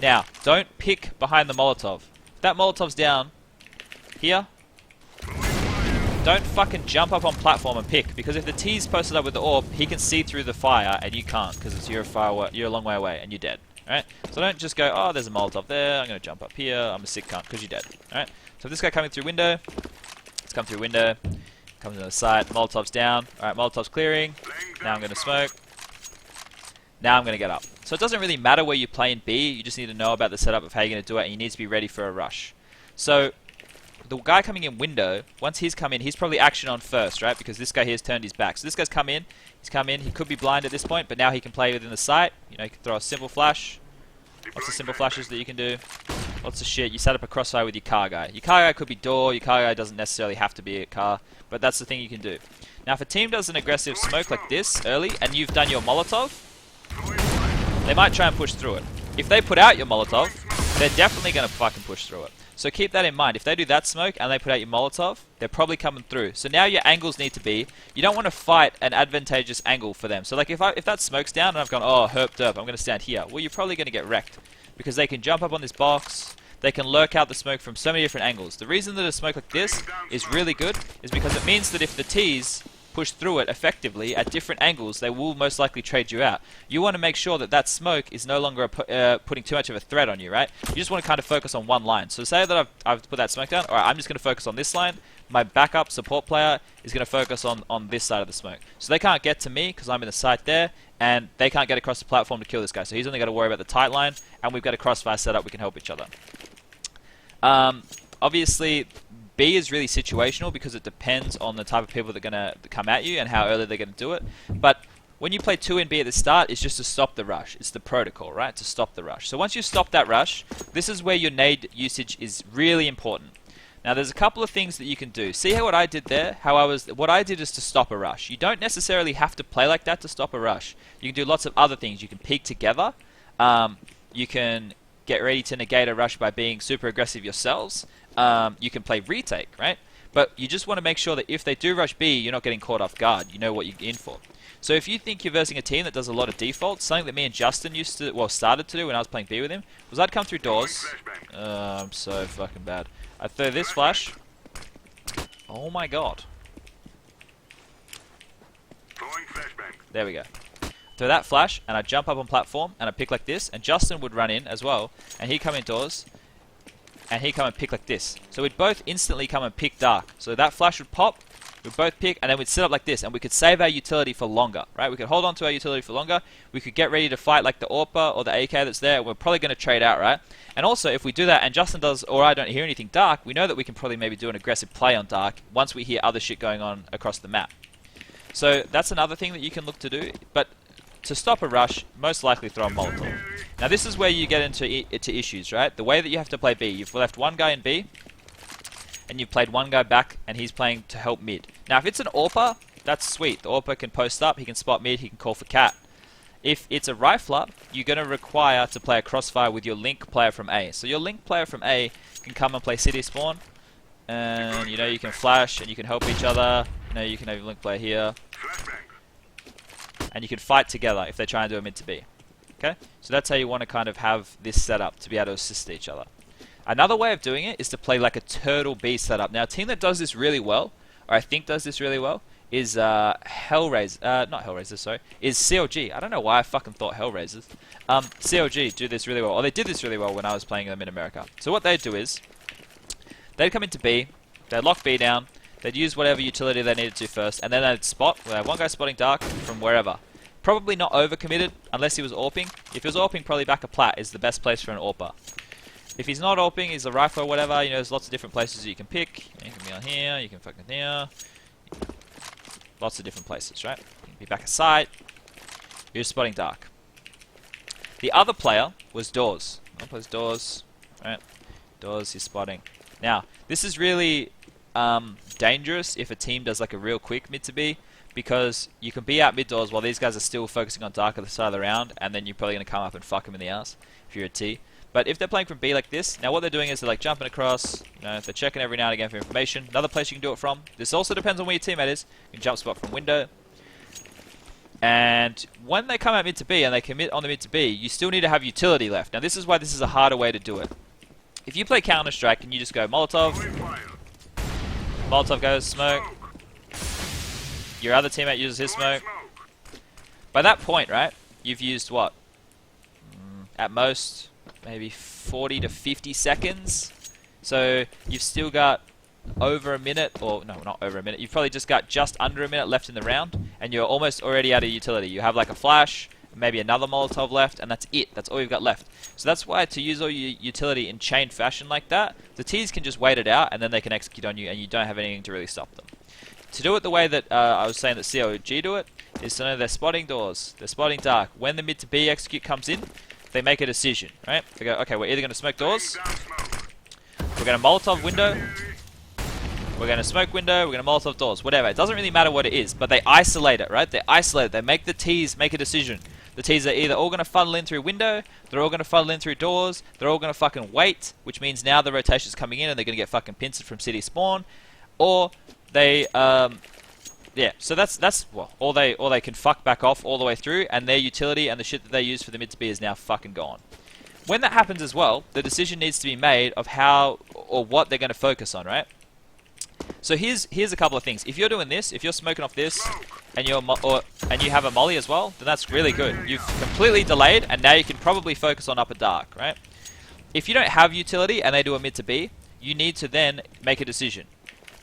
Now, don't pick behind the Molotov. If that Molotov's down here, don't fucking jump up on platform and pick, because if the T's posted up with the AWP, he can see through the fire and you can't, because you're a long way away and you're dead. Alright? So don't just go, oh, there's a Molotov there, I'm going to jump up here, I'm a sick cunt, because you're dead. Alright? So this guy coming through window, let's come through window, comes on the side, Molotov's down. Alright, Molotov's clearing. Now I'm going to smoke. Now I'm going to get up. So it doesn't really matter where you play in B, you just need to know about the setup of how you're going to do it, and you need to be ready for a rush. So the guy coming in window, once he's come in, he's probably action on first, right? Because this guy here has turned his back. So this guy's come in, he could be blind at this point, but now he can play within the sight. You know, you can throw a simple flash. Lots of simple flashes that you can do. Lots of shit. You set up a crossfire with your car guy. Your car guy could be door, your car guy doesn't necessarily have to be a car, but that's the thing you can do. Now if a team does an aggressive smoke like this early, and you've done your Molotov, they might try and push through it. If they put out your Molotov, they're definitely going to fucking push through it. So keep that in mind. If they do that smoke and they put out your Molotov, they're probably coming through. So now your angles need to be, you don't want to fight an advantageous angle for them. So like if that smoke's down and I've gone, oh, herp derp, I'm going to stand here. Well, you're probably going to get wrecked. Because they can jump up on this box, they can lurk out the smoke from so many different angles. The reason that a smoke like this is really good is because it means that if the T's push through it effectively at different angles, they will most likely trade you out. You want to make sure that that smoke is no longer putting too much of a threat on you, right? You just want to kind of focus on one line. So say that I've put that smoke down. Alright, I'm just going to focus on this line. My backup support player is going to focus on this side of the smoke. So they can't get to me because I'm in the sight there, and they can't get across the platform to kill this guy. So he's only got to worry about the tight line, and we've got a crossfire set up. We can help each other. Obviously, B is really situational because it depends on the type of people that are going to come at you and how early they're going to do it. But when you play 2 in B at the start, it's just to stop the rush. It's the protocol, right? To stop the rush. So once you stop that rush, this is where your nade usage is really important. Now there's a couple of things that you can do. See how what I did there? What I did is to stop a rush. You don't necessarily have to play like that to stop a rush. You can do lots of other things. You can peek together. You can get ready to negate a rush by being super aggressive yourselves. You can play retake, right? But you just want to make sure that if they do rush B, you're not getting caught off guard. You know what you're in for. So if you think you're versing a team that does a lot of defaults, something that me and Justin started to do when I was playing B with him, was I'd come through doors. I'm so fucking bad. I'd throw this flash. Oh my god. There we go. Throw that flash, and I'd jump up on platform, and I'd pick like this, and Justin would run in as well, and he'd come indoors, and he'd come and pick like this. So we'd both instantly come and pick dark. So that flash would pop, we'd both pick, and then we'd sit up like this, and we could save our utility for longer, right? We could hold on to our utility for longer. We could get ready to fight like the AWPer or the AK that's there. We're probably going to trade out, right? And also, if we do that and Justin does, or I don't hear anything dark, we know that we can probably maybe do an aggressive play on dark once we hear other shit going on across the map. So that's another thing that you can look to do. But to stop a rush, most likely throw a Molotov. Now this is where you get into issues, right? The way that you have to play B, you've left one guy in B, and you've played one guy back, and he's playing to help mid. Now if it's an AWPer, that's sweet. The AWPer can post up, he can spot mid, he can call for cat. If it's a rifler, you're going to require to play a crossfire with your link player from A. So your link player from A can come and play city spawn, and you know you can flash and you can help each other. You know you can have your link player here, and you can fight together if they try and do a mid to B. Okay, so that's how you want to kind of have this set up to be able to assist each other. Another way of doing it is to play like a turtle B setup. Now a team that does this really well, or I think does this really well, is Hellraiser, not Hellraiser, sorry, is CLG. I don't know why I fucking thought Hellraisers. CLG do this really well, or they did this really well when I was playing them in America. So what they'd do is, they'd come into B, they'd lock B down, they'd use whatever utility they needed to first, and then they'd spot, we'll have one guy spotting dark from wherever. Probably not overcommitted, unless he was AWPing. If he was AWPing, probably back a plat is the best place for an AWPer. If he's not AWPing, he's a rifle or whatever, you know, there's lots of different places you can pick. You can be on here, you can fucking here. Lots of different places, right? You can be back a sight. You're spotting dark. The other player was doors. One plays doors, right? Doors, he's spotting. Now, this is really dangerous if a team does like a real quick mid to B, because you can be out mid doors while these guys are still focusing on dark at the side of the round, and then you're probably going to come up and fuck them in the ass if you're a T. But if they're playing from B like this, now what they're doing is they're like jumping across, you know, they're checking every now and again for information. Another place you can do it from. This also depends on where your teammate is. You can jump spot from window. And when they come out mid to B and they commit on the mid to B, you still need to have utility left. Now this is why this is a harder way to do it. If you play Counter-Strike and you just go Molotov, Molotov goes, smoke, your other teammate uses his smoke. By that point, right, you've used what? At most, maybe 40 to 50 seconds. So you've still got over a minute, or no, not over a minute. You've probably just got just under a minute left in the round, and you're almost already out of utility. You have like a flash, maybe another Molotov left, and that's it. That's all you've got left. So that's why to use all your utility in chain fashion like that, the T's can just wait it out, and then they can execute on you, and you don't have anything to really stop them. To do it the way that I was saying that COG do it, is to know they're spotting doors, they're spotting dark. When the mid to B execute comes in, they make a decision, right? They go, okay, we're either going to smoke doors, we're going to Molotov window, we're going to smoke window, we're going to Molotov doors, whatever. It doesn't really matter what it is, but they isolate it, right? They isolate it. They make the T's make a decision. The T's are either all going to funnel in through window, they're all going to funnel in through doors, they're all going to fucking wait, which means now the rotation's coming in and they're going to get fucking pincered from city spawn, or they, yeah, so that's well, or they can fuck back off all the way through, and their utility and the shit that they use for the mid to B is now fucking gone. When that happens as well, the decision needs to be made of how or what they're going to focus on, right? So here's a couple of things. If you're doing this, if you're smoking off this, and you have a molly as well, then that's really good. You've completely delayed, and now you can probably focus on upper dark, right? If you don't have utility and they do a mid to B, you need to then make a decision.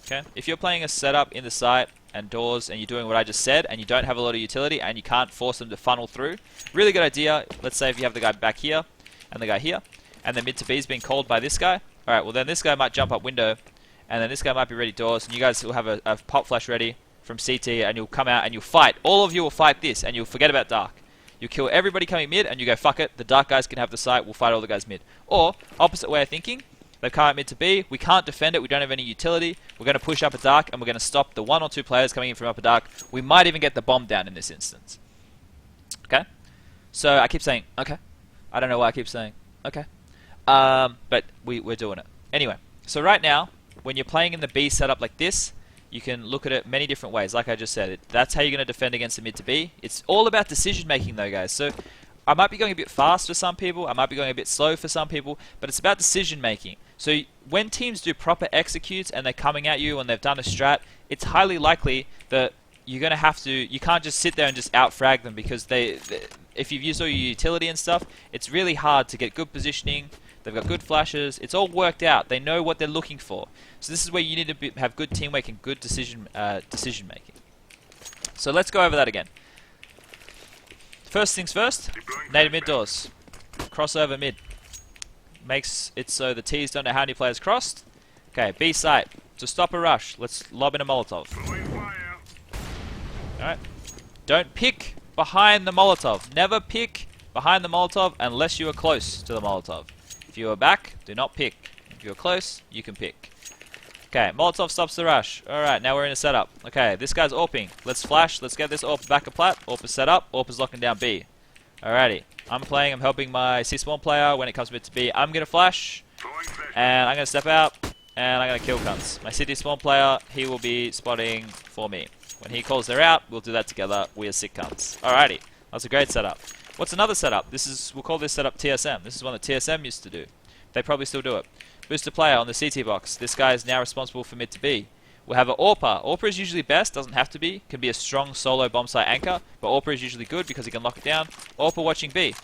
Okay? If you're playing a setup in the site and doors, and you're doing what I just said, and you don't have a lot of utility, and you can't force them to funnel through, really good idea. Let's say if you have the guy back here and the guy here, and the mid to B is being called by this guy. All right, well then this guy might jump up window, and then this guy might be ready doors, and you guys will have a pop flash ready from CT, and you'll come out and you'll fight. All of you will fight this, and you'll forget about dark. You kill everybody coming mid, and you go, fuck it, the dark guys can have the site, we'll fight all the guys mid. Or, opposite way of thinking, they've come out mid to B, we can't defend it, we don't have any utility, we're going to push upper dark, and we're going to stop the 1 or 2 players coming in from upper dark. We might even get the bomb down in this instance. Okay? So, I keep saying, okay. I don't know why I keep saying, okay. But we're doing it. Anyway, so right now, when you're playing in the B setup like this, you can look at it many different ways. Like I just said, that's how you're going to defend against the mid to B. It's all about decision making though, guys. So I might be going a bit fast for some people, I might be going a bit slow for some people, but it's about decision making. So when teams do proper executes and they're coming at you and they've done a strat, it's highly likely that you're going to have to, you can't just sit there and just out-frag them, because if you've used all your utility and stuff, it's really hard to get good positioning. They've got good flashes. It's all worked out. They know what they're looking for. So this is where you need to have good teamwork and good decision making. So let's go over that again. First things first, native mid doors. Crossover mid. Makes it so the T's don't know how many players crossed. Okay, B site. To stop a rush, let's lob in a Molotov. Alright. Don't pick behind the Molotov. Never pick behind the Molotov unless you are close to the Molotov. If you are back, do not pick. If you're close, you can pick. Okay, Molotov stops the rush. Alright, now we're in a setup. Okay, this guy's AWPing. Let's flash. Let's get this AWP back a plat. AWP is set up. AWP is locking down B. Alrighty. I'm playing. I'm helping my C-spawn player when it comes mid to B. I'm going to flash. And I'm going to step out. And I'm going to kill cunts. My city spawn player, he will be spotting for me. When he calls her out, we'll do that together. We are sick cunts. Alrighty. That's a great setup. What's another setup? We'll call this setup TSM. This is one that TSM used to do. They probably still do it. Booster player on the CT box. This guy is now responsible for mid to B. We'll have an AWPer. AWPer is usually best, doesn't have to be. Can be a strong solo bomb site anchor, but AWPer is usually good because he can lock it down. AWPer watching B.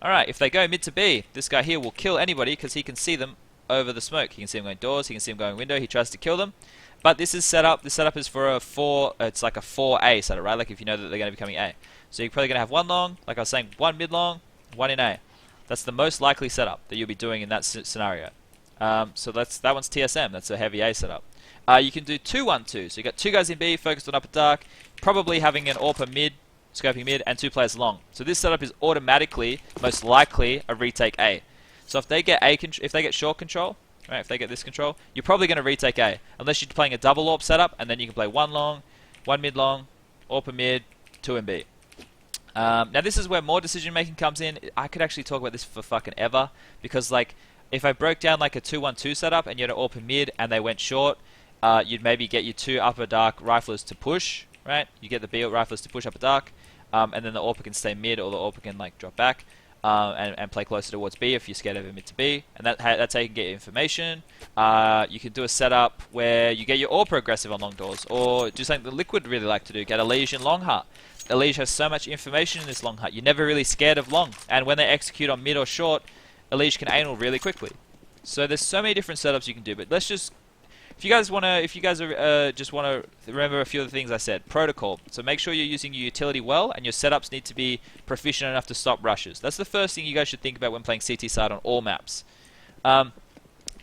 Alright, if they go mid to B, this guy here will kill anybody because he can see them over the smoke. He can see them going doors, he can see them going window, he tries to kill them. But this is set up, this setup is for a 4, it's like a 4A setup, right? Like if you know that they're going to be coming A. So you're probably going to have one long, like I was saying, one mid long, one in A. That's the most likely setup that you'll be doing in that scenario. So that one's TSM, that's a heavy A setup. You can do 2-1-2, so you got 2 guys in B, focused on upper dark, probably having an AWPer mid, scoping mid, and 2 players long. So this setup is automatically, most likely, a retake A. So if they get if they get short control, right, if they get this control, you're probably going to retake A, unless you're playing a double AWP setup, and then you can play 1 long, 1 mid long, AWPer mid, 2 in B. Now this is where more decision making comes in. I could actually talk about this for fucking ever, because like if I broke down like a 2-1-2 setup and you had an AWPer mid and they went short, you'd maybe get your 2 upper dark riflers to push, right? You get the B riflers to push upper dark, and then the AWPer can stay mid, or the AWPer can like drop back and play closer towards B if you're scared of mid to B, and that's how you can get information. You can do a setup where you get your AWPer aggressive on long doors, or do something that Liquid really like to do, get a Liege in long heart. Elige has so much information in this long hut. You're never really scared of long. And when they execute on mid or short, Elige can anal really quickly. So there's so many different setups you can do. But let's just if you guys just wanna remember a few of the things I said. Protocol. So make sure you're using your utility well, and your setups need to be proficient enough to stop rushes. That's the first thing you guys should think about when playing CT side on all maps.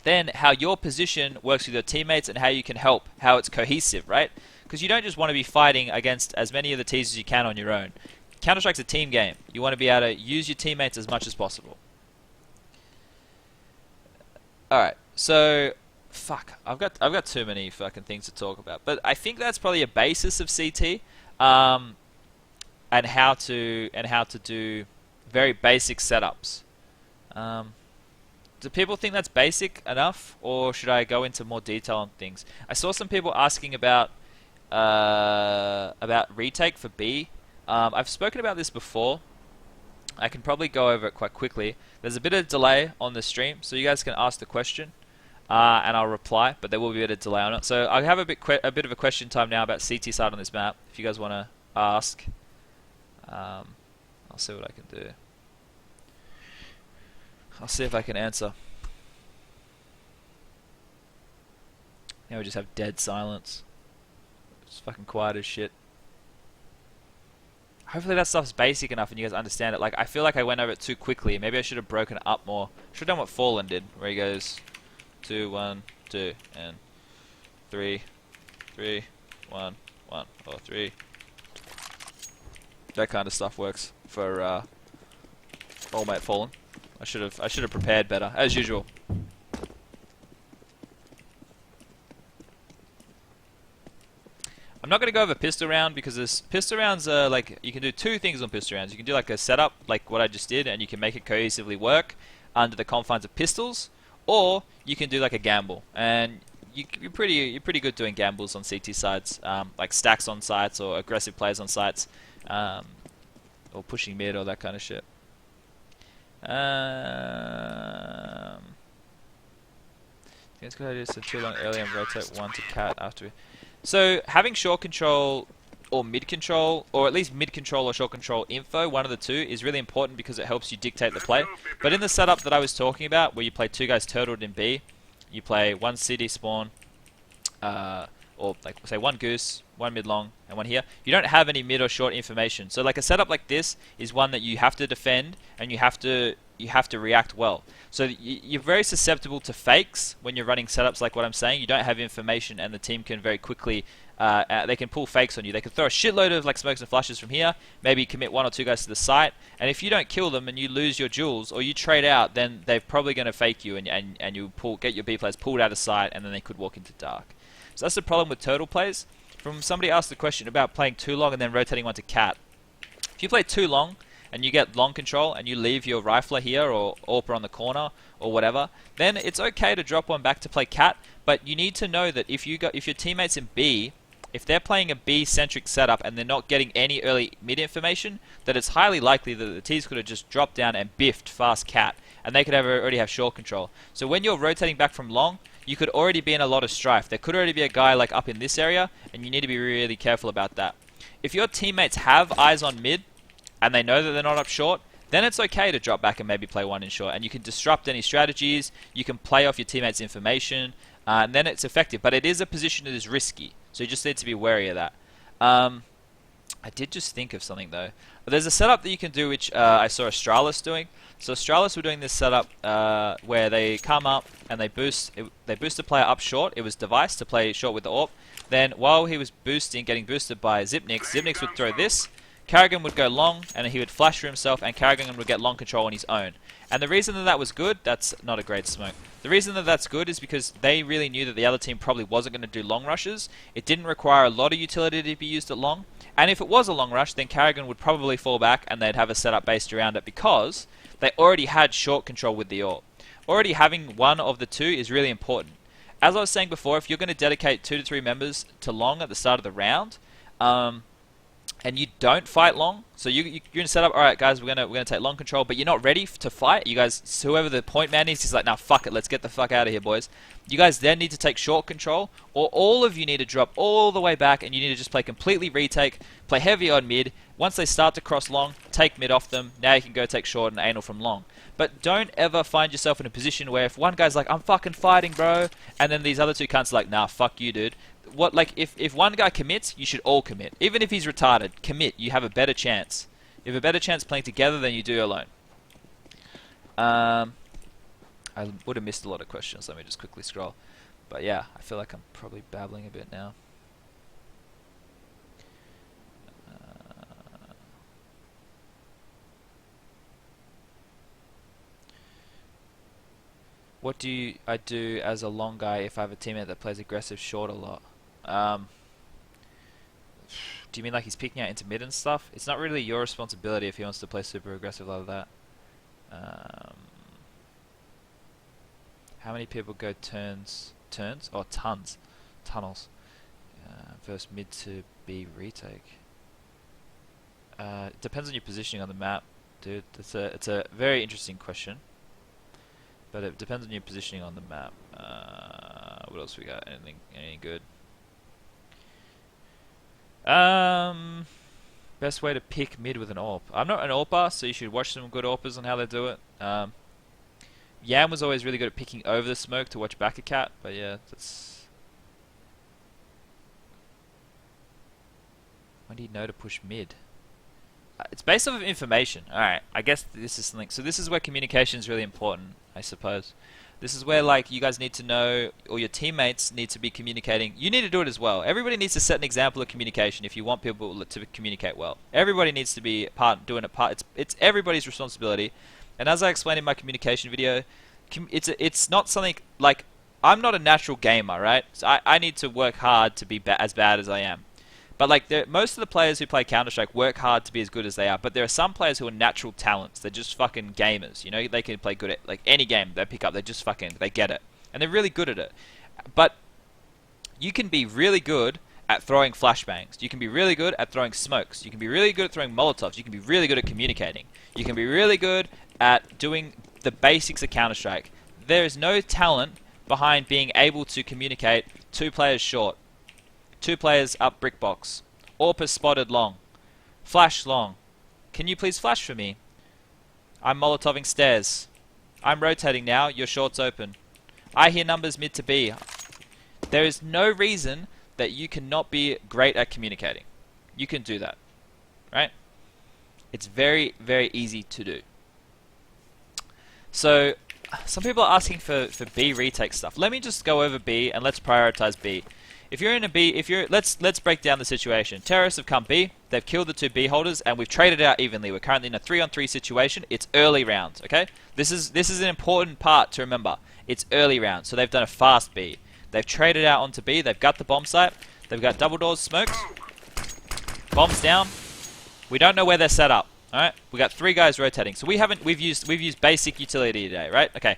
Then how your position works with your teammates and how you can help, how it's cohesive, right? Because you don't just want to be fighting against as many of the T's as you can on your own. Counter-Strike's a team game. You want to be able to use your teammates as much as possible. Alright, so fuck, I've got too many fucking things to talk about. But I think that's probably a basis of CT, and how to do very basic setups. Do people think that's basic enough, or should I go into more detail on things? I saw some people asking about retake for B. I've spoken about this before. I can probably go over it quite quickly. There's a bit of delay on the stream, so you guys can ask the question, and I'll reply. But there will be a bit of delay on it. So I have a bit of a question time now about CT side on this map. If you guys want to ask, I'll see what I can do. I'll see if I can answer. Now we just have dead silence. It's fucking quiet as shit. Hopefully that stuff's basic enough and you guys understand it. Like, I feel like I went over it too quickly. Maybe I should have broken it up more. Should have done what Fallen did, where he goes 2, 1, 2, and 3, 3, 1, 1, or 3. That kind of stuff works for All Mate Fallen. I should have prepared better, as usual. I'm not going to go over pistol round because this pistol rounds are like, you can do two things on pistol rounds. You can do like a setup, like what I just did, and you can make it cohesively work under the confines of pistols, or you can do like a gamble, and you're pretty good doing gambles on CT sides, like stacks on sites or aggressive plays on sites, or pushing mid or that kind of shit. It's a good idea to too long early and rotate one to cat after. So having short control or mid control, or at least mid control or short control info, one of the two, is really important because it helps you dictate the play. But in the setup that I was talking about, where you play two guys turtled in B, you play one CD spawn, or like say one goose, one mid long, and one here. You don't have any mid or short information. So like a setup like this is one that you have to defend, and you have to react well. So you're very susceptible to fakes when you're running setups like what I'm saying. You don't have information, and the team can very quickly they can pull fakes on you. They can throw a shitload of like smokes and flashes from here, maybe commit one or two guys to the site, and if you don't kill them and you lose your jewels or you trade out, then they're probably going to fake you, and you get your B players pulled out of sight, and then they could walk into dark. So that's the problem with turtle plays. From somebody asked the question about playing too long and then rotating one to cat. If you play too long and you get long control and you leave your rifler here or AWPer on the corner or whatever, then it's okay to drop one back to play cat, but you need to know that if your teammates in B, if they're playing a B-centric setup and they're not getting any early mid information, that it's highly likely that the T's could have just dropped down and biffed fast cat, and they could already have short control. So when you're rotating back from long, you could already be in a lot of strife. There could already be a guy like up in this area, and you need to be really careful about that. If your teammates have eyes on mid, and they know that they're not up short, then it's okay to drop back and maybe play one in short, and you can disrupt any strategies, you can play off your teammates' information, and then it's effective. But it is a position that is risky, so you just need to be wary of that. I did just think of something though. There's a setup that you can do which I saw Astralis doing. So Astralis were doing this setup where they come up and they boost the player up short. It was Device to play short with the AWP. Then while he was getting boosted by Zipnix would throw this. Carrigan would go long and he would flash for himself, and Carrigan would get long control on his own. And the reason that was good, that's not a great smoke. The reason that that's good is because they really knew that the other team probably wasn't going to do long rushes. It didn't require a lot of utility to be used at long. And if it was a long rush, then Carrigan would probably fall back and they'd have a setup based around it because they already had short control with the AWP. Already having one of the two is really important. As I was saying before, if you're going to dedicate 2 to 3 members to long at the start of the round, and you don't fight long, so you're gonna set up. All right, guys, we're gonna take long control, but you're not ready to fight. You guys, whoever the point man is, he's like, nah, fuck it, let's get the fuck out of here, boys. You guys then need to take short control, or all of you need to drop all the way back, and you need to just play completely retake, play heavy on mid. Once they start to cross long, take mid off them. Now you can go take short and anal from long. But don't ever find yourself in a position where if one guy's like, I'm fucking fighting, bro, and then these other two cunts are like, nah, fuck you, dude. What, like, if one guy commits, you should all commit. Even if he's retarded, commit. You have a better chance. You have a better chance playing together than you do alone. I would have missed a lot of questions. Let me just quickly scroll. But yeah, I feel like I'm probably babbling a bit now. What do I do as a long guy if I have a teammate that plays aggressive short a lot? Do you mean like he's picking out intermittent stuff? It's not really your responsibility if he wants to play super aggressive like that. How many people go turns? Or tons? Tunnels. Versus mid to B retake. It depends on your positioning on the map, dude. It's a very interesting question. But it depends on your positioning on the map. What else we got? Anything good? Best way to pick mid with an AWP. I'm not an AWPer, so you should watch some good AWPers on how they do it. Yam was always really good at picking over the smoke to watch back a cat, but yeah, that's... When do you know to push mid? It's based off of information. Alright, I guess this is something. So this is where communication is really important, I suppose. This is where, like, you guys need to know, or your teammates need to be communicating. You need to do it as well. Everybody needs to set an example of communication if you want people to communicate well. Everybody needs to be doing a part. It's everybody's responsibility. And as I explained in my communication video, it's not something like, I'm not a natural gamer, right? So I need to work hard to be as bad as I am. But like most of the players who play Counter-Strike work hard to be as good as they are. But there are some players who are natural talents. They're just fucking gamers. You know, they can play good at like any game they pick up. They just fucking they get it, and they're really good at it. But you can be really good at throwing flashbangs. You can be really good at throwing smokes. You can be really good at throwing molotovs. You can be really good at communicating. You can be really good at doing the basics of Counter-Strike. There is no talent behind being able to communicate 2 players short. 2 players up brick box. AWP is spotted long. Flash long. Can you please flash for me? I'm molotoving stairs. I'm rotating now. Your short's open. I hear numbers mid to B. There is no reason that you cannot be great at communicating. You can do that. Right? It's very, very easy to do. So, some people are asking for B retake stuff. Let me just go over B and let's prioritize B. If you're in a B, let's break down the situation. Terrorists have come B, they've killed the 2 B holders, and we've traded out evenly. We're currently in a 3-on-3 situation. It's early rounds, okay? This is an important part to remember. It's early rounds, so they've done a fast B. They've traded out onto B. They've got the bomb site. They've got double doors smoked. Bombs down. We don't know where they're set up. All right, we got 3 guys rotating. So we've used basic utility today, right? Okay,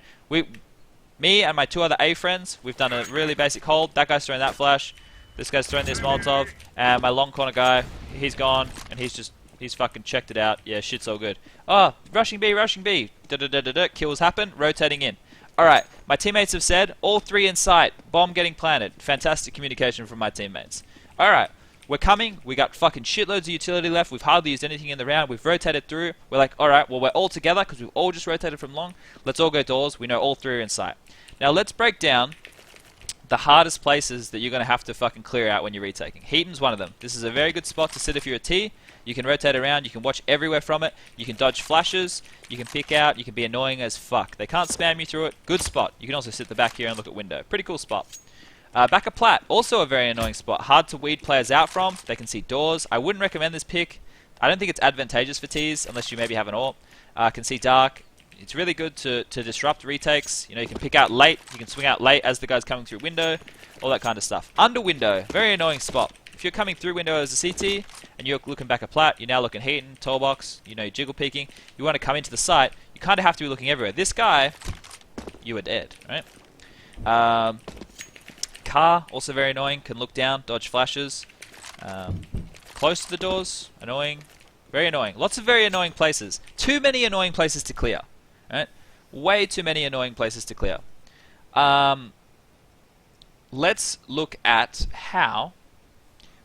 me and my 2 other A friends, we've done a really basic hold. That guy's throwing that flash. This guy's throwing this Molotov. And my long corner guy, he's gone. And he's fucking checked it out. Yeah, shit's all good. Oh, rushing B, rushing B. Da-da-da-da-da. Kills happen. Rotating in. Alright, my teammates have said, all 3 in sight. Bomb getting planted. Fantastic communication from my teammates. Alright, we're coming. We got fucking shitloads of utility left. We've hardly used anything in the round. We've rotated through. We're like, alright, well, we're all together because we've all just rotated from long. Let's all go doors. We know all 3 are in sight. Now let's break down the hardest places that you're going to have to fucking clear out when you're retaking. Heaton's one of them. This is a very good spot to sit if you're a T. You can rotate around, you can watch everywhere from it, you can dodge flashes, you can pick out, you can be annoying as fuck. They can't spam you through it. Good spot. You can also sit the back here and look at window. Pretty cool spot. Back of plat, also a very annoying spot. Hard to weed players out from. They can see doors. I wouldn't recommend this pick. I don't think it's advantageous for Ts unless you maybe have an AWP. Can see dark. It's really good to disrupt retakes. You know, you can pick out late. You can swing out late as the guy's coming through window. All that kind of stuff. Under window, very annoying spot. If you're coming through window as a CT and you're looking back at plat, you're now looking Heaton, tall box, you know, you're jiggle peeking. You want to come into the site, you kind of have to be looking everywhere. This guy, you are dead, right? Car, also very annoying. Can look down, dodge flashes. close to the doors, annoying. Very annoying. Lots of very annoying places. Too many annoying places to clear. Right? Way too many annoying places to clear. Let's look at how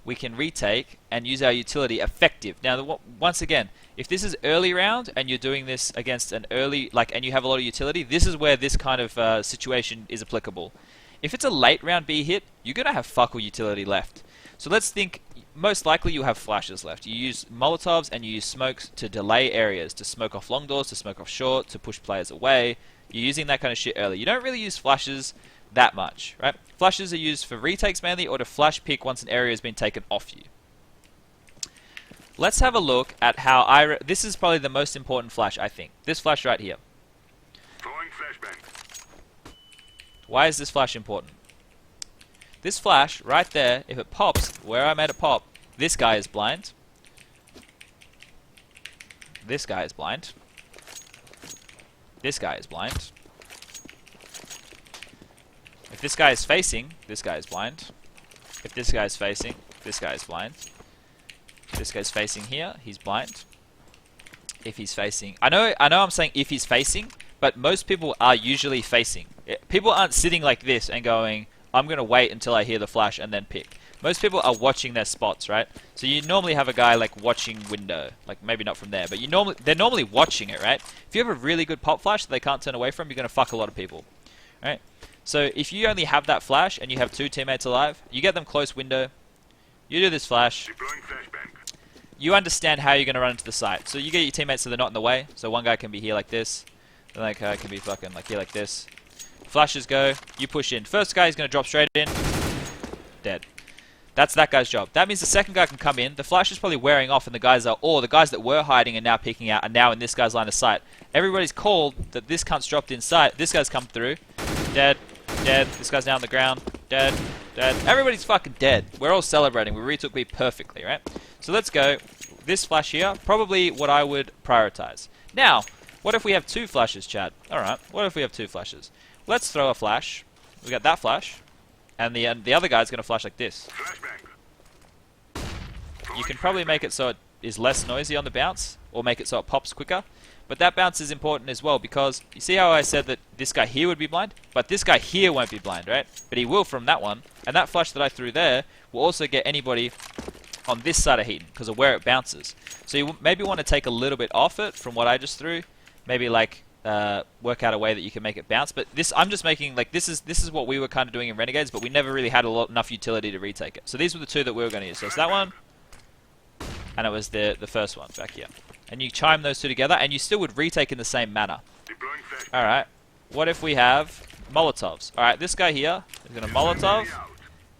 we can retake and use our utility effective. Now, once again, if this is early round and you're doing this against an early, and you have a lot of utility, this is where this kind of situation is applicable. If it's a late round B hit, you're going to have fuck all utility left. So let's think, most likely you'll have flashes left. You use Molotovs and you use smokes to delay areas, to smoke off long doors, to smoke off short, to push players away. You're using that kind of shit early. You don't really use flashes that much, right? Flashes are used for retakes mainly, or to flash pick once an area has been taken off you. Let's have a look at how this is probably the most important flash, I think. This flash right here. Why is this flash important? This flash right there, if it pops where I made it pop, this guy is blind. This guy is blind. This guy is blind. If this guy is facing, this guy is blind. If this guy is facing, this guy is blind. If this guy's facing here, he's blind. If he's facing, I know I'm saying if he's facing, but most people are usually facing. People aren't sitting like this and going, I'm going to wait until I hear the flash and then pick. Most people are watching their spots, right? So you normally have a guy like watching window, like maybe not from there, but they're normally watching it, right? If you have a really good pop flash that they can't turn away from, you're going to fuck a lot of people, right? So if you only have that flash and you have two teammates alive, you get them close window, you do this flash, you understand how you're going to run into the site. So you get your teammates so they're not in the way. So one guy can be here like this, another guy can be fucking like here like this. Flashes go, you push in. First guy is going to drop straight in, dead. That's that guy's job. That means the second guy can come in, the flash is probably wearing off and the guys that were hiding and now peeking out are now in this guy's line of sight. Everybody's called that this cunt's dropped inside. This guy's come through, dead, dead. This guy's now on the ground, dead, dead. Everybody's fucking dead. We're all celebrating. We retook B perfectly, right? So let's go. This flash here, probably what I would prioritize. Now, what if we have two flashes, Chad? Alright, what if we have two flashes? Let's throw a flash. We got that flash, and the other guy's going to flash like this. You can probably make it so it is less noisy on the bounce, or make it so it pops quicker. But that bounce is important as well, because you see how I said that this guy here would be blind? But this guy here won't be blind, right? But he will from that one. And that flash that I threw there will also get anybody on this side of Heaton, because of where it bounces. So you maybe want to take a little bit off it from what I just threw. Maybe like work out a way that you can make it bounce. But this, I'm just making, like, this is what we were kind of doing in Renegades, but we never really had enough utility to retake it. So these were the two that we were going to use. So it's that one, and it was the first one back here. And you chime those two together, and you still would retake in the same manner. Alright, what if we have Molotovs? Alright, this guy here is going to Molotov.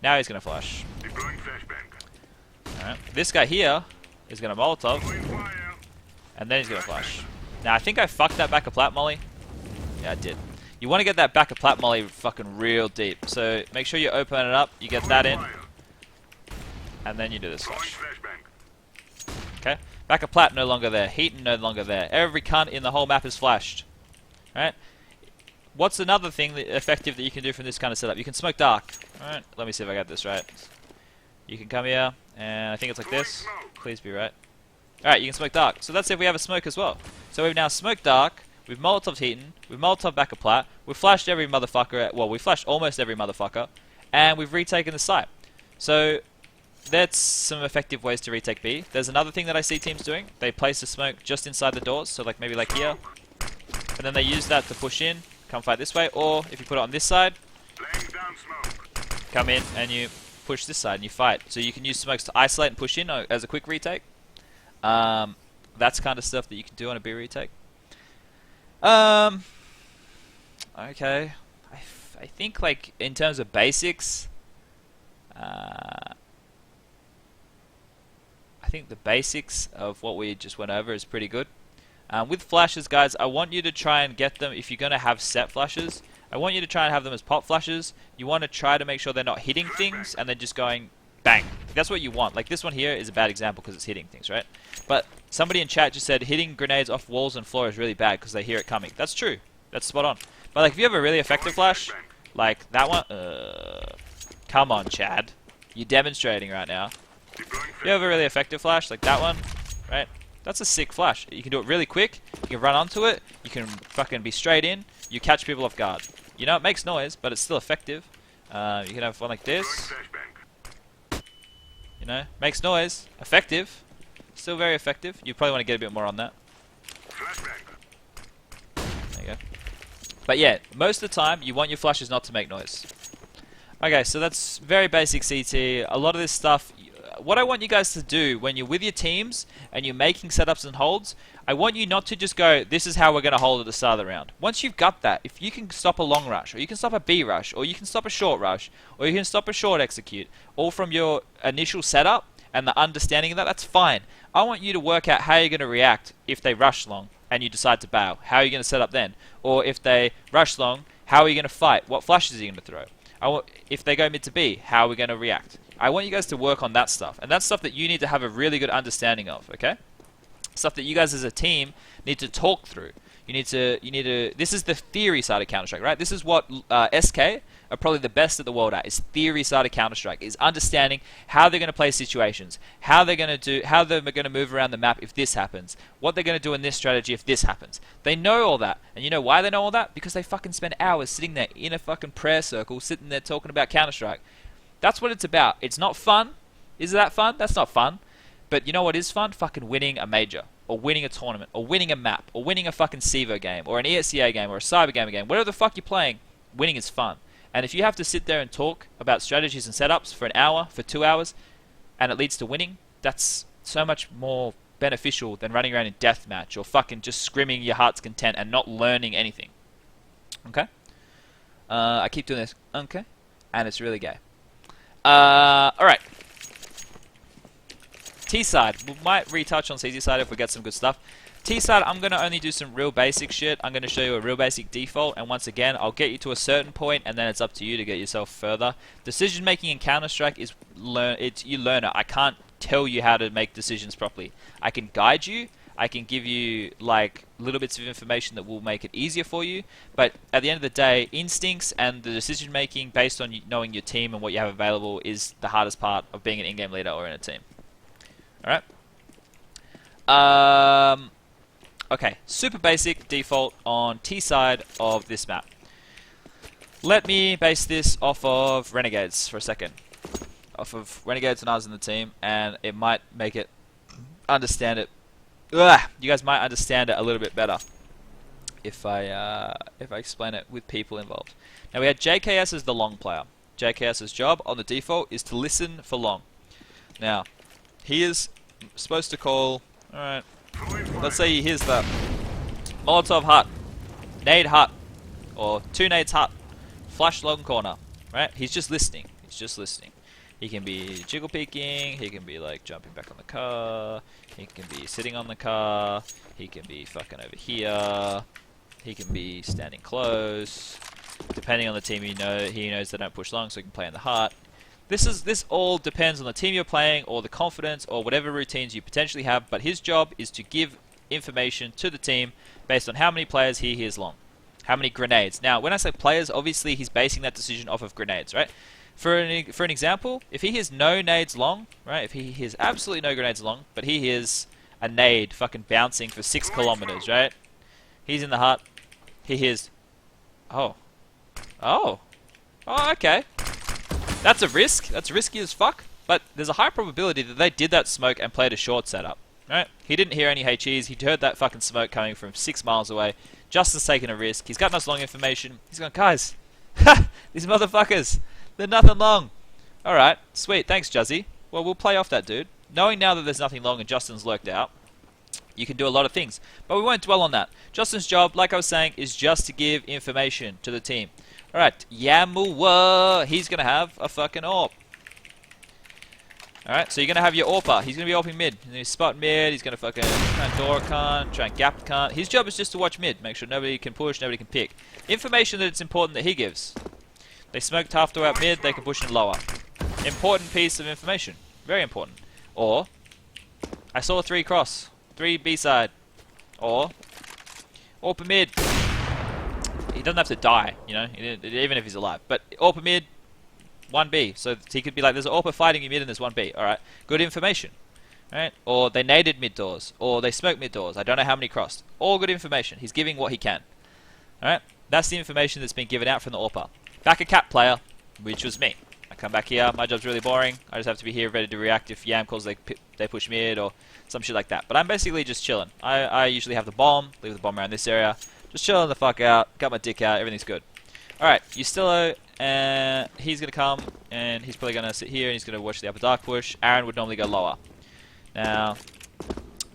Now he's going to flash. Alright, this guy here is going to Molotov. And then he's going to flash. Now, I think I fucked that back of plat molly. Yeah, I did. You want to get that back of plat molly fucking real deep. So make sure you open it up, you get that in. And then you do this flash. Okay? Back of plat no longer there. Heaton no longer there. Every cunt in the whole map is flashed. Alright? What's another thing effective that you can do from this kind of setup? You can smoke dark. Alright, let me see if I got this right. You can come here, and I think it's like this. Please be right. Alright, you can smoke dark. So let's say if we have a smoke as well. So we've now smoked dark, we've Molotoved Heaton, we've Molotov back of plat, we've flashed every motherfucker, well, we flashed almost every motherfucker, and we've retaken the site. So that's some effective ways to retake B. There's another thing that I see teams doing. They place a smoke just inside the doors, so like maybe like here. And then they use that to push in, come fight this way, or if you put it on this side, come in and you push this side and you fight. So you can use smokes to isolate and push in as a quick retake. That's kind of stuff that you can do on a B retake. Okay. I think like in terms of basics, I think the basics of what we just went over is pretty good. With flashes, guys, I want you to try and get them, if you're going to have set flashes, I want you to try and have them as pop flashes. You want to try to make sure they're not hitting things and then just going bang. That's what you want. Like this one here is a bad example because it's hitting things, right? But somebody in chat just said hitting grenades off walls and floor is really bad because they hear it coming. That's true. That's spot on. But like if you have a really effective flash, like that one, come on, Chad. You're demonstrating right now. You have a really effective flash, like that one, right? That's a sick flash. You can do it really quick, you can run onto it, you can fucking be straight in, you catch people off guard. You know, it makes noise, but it's still effective. You can have one like this. You know, makes noise, effective, still very effective. You probably want to get a bit more on that. There you go. But yeah, most of the time, you want your flashes not to make noise. Okay, so that's very basic CT. A lot of this stuff, what I want you guys to do when you're with your teams and you're making setups and holds, I want you not to just go, this is how we're going to hold at the start of the round. Once you've got that, if you can stop a long rush, or you can stop a B rush, or you can stop a short rush, or you can stop a short execute, all from your initial setup and the understanding of that, that's fine. I want you to work out how you're going to react if they rush long and you decide to bail. How are you going to set up then? Or if they rush long, how are you going to fight? What flashes are you going to throw? If they go mid to B, how are we going to react? I want you guys to work on that stuff. And that's stuff that you need to have a really good understanding of, okay? Stuff that you guys as a team need to talk through. You need to, this is the theory side of Counter-Strike, right? This is what SK are probably the best at the world at, is theory side of Counter-Strike, is understanding how they're going to play situations, how they're going to move around the map if this happens, what they're going to do in this strategy if this happens. They know all that. And you know why they know all that? Because they fucking spend hours sitting there in a fucking prayer circle, sitting there talking about Counter-Strike. That's what it's about. It's not fun. Is that fun? That's not fun. But you know what is fun? Fucking winning a major, or winning a tournament, or winning a map, or winning a fucking CEVO game, or an ESCA game, or a Cyber Gamer game. Whatever the fuck you're playing, winning is fun. And if you have to sit there and talk about strategies and setups for an hour, for 2 hours, and it leads to winning, that's so much more beneficial than running around in deathmatch, or fucking just scrimming your heart's content and not learning anything. Okay? I keep doing this. Okay? And it's really gay. Alright. T side. We might retouch on CZ side if we get some good stuff. T side, I'm going to only do some real basic shit. I'm going to show you a real basic default, and once again, I'll get you to a certain point, and then it's up to you to get yourself further. Decision making in Counter-Strike is you learn it. I can't tell you how to make decisions properly. I can guide you. I can give you like little bits of information that will make it easier for you, but at the end of the day, instincts and the decision making based on knowing your team and what you have available is the hardest part of being an in-game leader or in a team. Alright. Okay, super basic default on T side of this map. Let me base this off of Renegades for a second. Off of Renegades when I was in the team, and it might make it understand it. You guys might understand it a little bit better if I explain it with people involved. Now we had JKS as the long player. JKS's job on the default is to listen for long. Now, he is supposed to call, alright, let's say he hears the Molotov hut, nade hut, or 2 nades hut, flash long corner, right? He's just listening. He's just listening. He can be jiggle peeking, he can be like jumping back on the car, he can be sitting on the car, he can be fucking over here, he can be standing close. Depending on the team, he knows they don't push long, so he can play in the hut. This all depends on the team you're playing, or the confidence, or whatever routines you potentially have, but his job is to give information to the team based on how many players he hears long. How many grenades. Now, when I say players, obviously he's basing that decision off of grenades, right? For an example, if he hears no nades long, right? If he hears absolutely no grenades long, but he hears a nade fucking bouncing for 6 kilometers, right? He's in the hut. He hears... Oh, okay. That's a risk. That's risky as fuck. But there's a high probability that they did that smoke and played a short setup, right? He didn't hear any HEs. He heard that fucking smoke coming from 6 miles away. Justin's taking a risk. He's got us long information. He's going, guys, these motherfuckers, they're nothing long. Alright, sweet. Thanks, Juzzy. Well, we'll play off that dude. Knowing now that there's nothing long and Justin's lurked out, you can do a lot of things. But we won't dwell on that. Justin's job, like I was saying, is just to give information to the team. Alright, Yamuwa, he's going to have a fucking AWP. Alright, so you're going to have your AWPer. He's going to be AWPing mid. He's going to spot mid. He's going to fucking try and door a cunt, try and gap the cunt. His job is just to watch mid. Make sure nobody can push, nobody can pick. Information that it's important that he gives. They smoked half door out mid, they can push in lower. Important piece of information. Very important. Or, I saw 3 cross. 3 B side. Or, AWP mid. He doesn't have to die, you know, even if he's alive. But AWP mid, 1B. So he could be like, there's an AWP fighting you mid and there's 1B. Alright, good information. Right? Or they naded mid doors. Or they smoked mid doors. I don't know how many crossed. All good information. He's giving what he can. Alright? That's the information that's been given out from the AWPer. Back a cap player, which was me. I come back here, my job's really boring. I just have to be here ready to react if Yam calls they push mid or some shit like that. But I'm basically just chilling. I usually have the bomb, leave the bomb around this area. Just chilling the fuck out, got my dick out, everything's good. Alright, Ustillo, he's going to come, and he's probably going to sit here, and he's going to watch the upper dark push. Aaron would normally go lower. Now,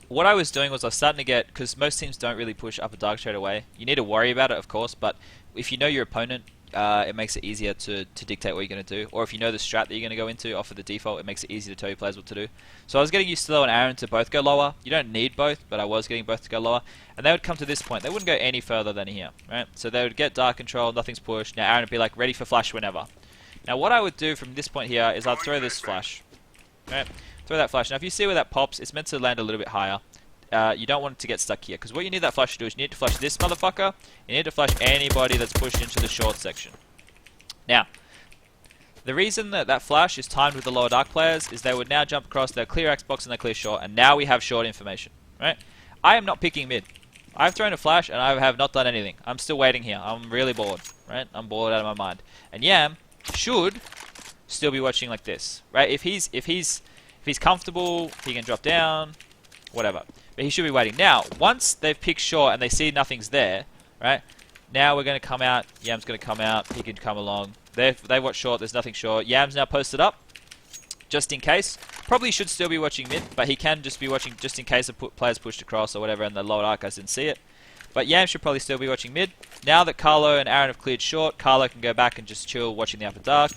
what I was doing was I was starting to get, because most teams don't really push upper dark straight away. You need to worry about it, of course, but if you know your opponent, it makes it easier to dictate what you're going to do. Or if you know the strat that you're going to go into off of the default, it makes it easy to tell your players what to do. So I was getting Ustillo and Aaron to both go lower. You don't need both, but I was getting both to go lower. And they would come to this point. They wouldn't go any further than here, right? So they would get dark control, nothing's pushed. Now Aaron would be like, ready for flash whenever. Now what I would do from this point here is I'd throw this flash. Right? Throw that flash. Now if you see where that pops, it's meant to land a little bit higher. You don't want it to get stuck here, because what you need that flash to do is you need to flash this motherfucker. You need to flash anybody that's pushed into the short section. Now, the reason that that flash is timed with the lower dark players is they would now jump across their clear Xbox and their clear short, and now we have short information, right? I am not picking mid. I've thrown a flash and I have not done anything. I'm still waiting here. I'm really bored, right? I'm bored out of my mind. And Yam should still be watching like this, right? If he's comfortable, he can drop down, whatever. But he should be waiting. Now, once they've picked short and they see nothing's there, right? Now we're going to come out. Yam's going to come out. He can come along. They watch short. There's nothing short. Yam's now posted up, just in case. Probably should still be watching mid, but he can just be watching just in case the players pushed across or whatever, and the lower dark guys didn't see it. But Yam should probably still be watching mid. Now that Carlo and Aaron have cleared short, Carlo can go back and just chill watching the upper dark.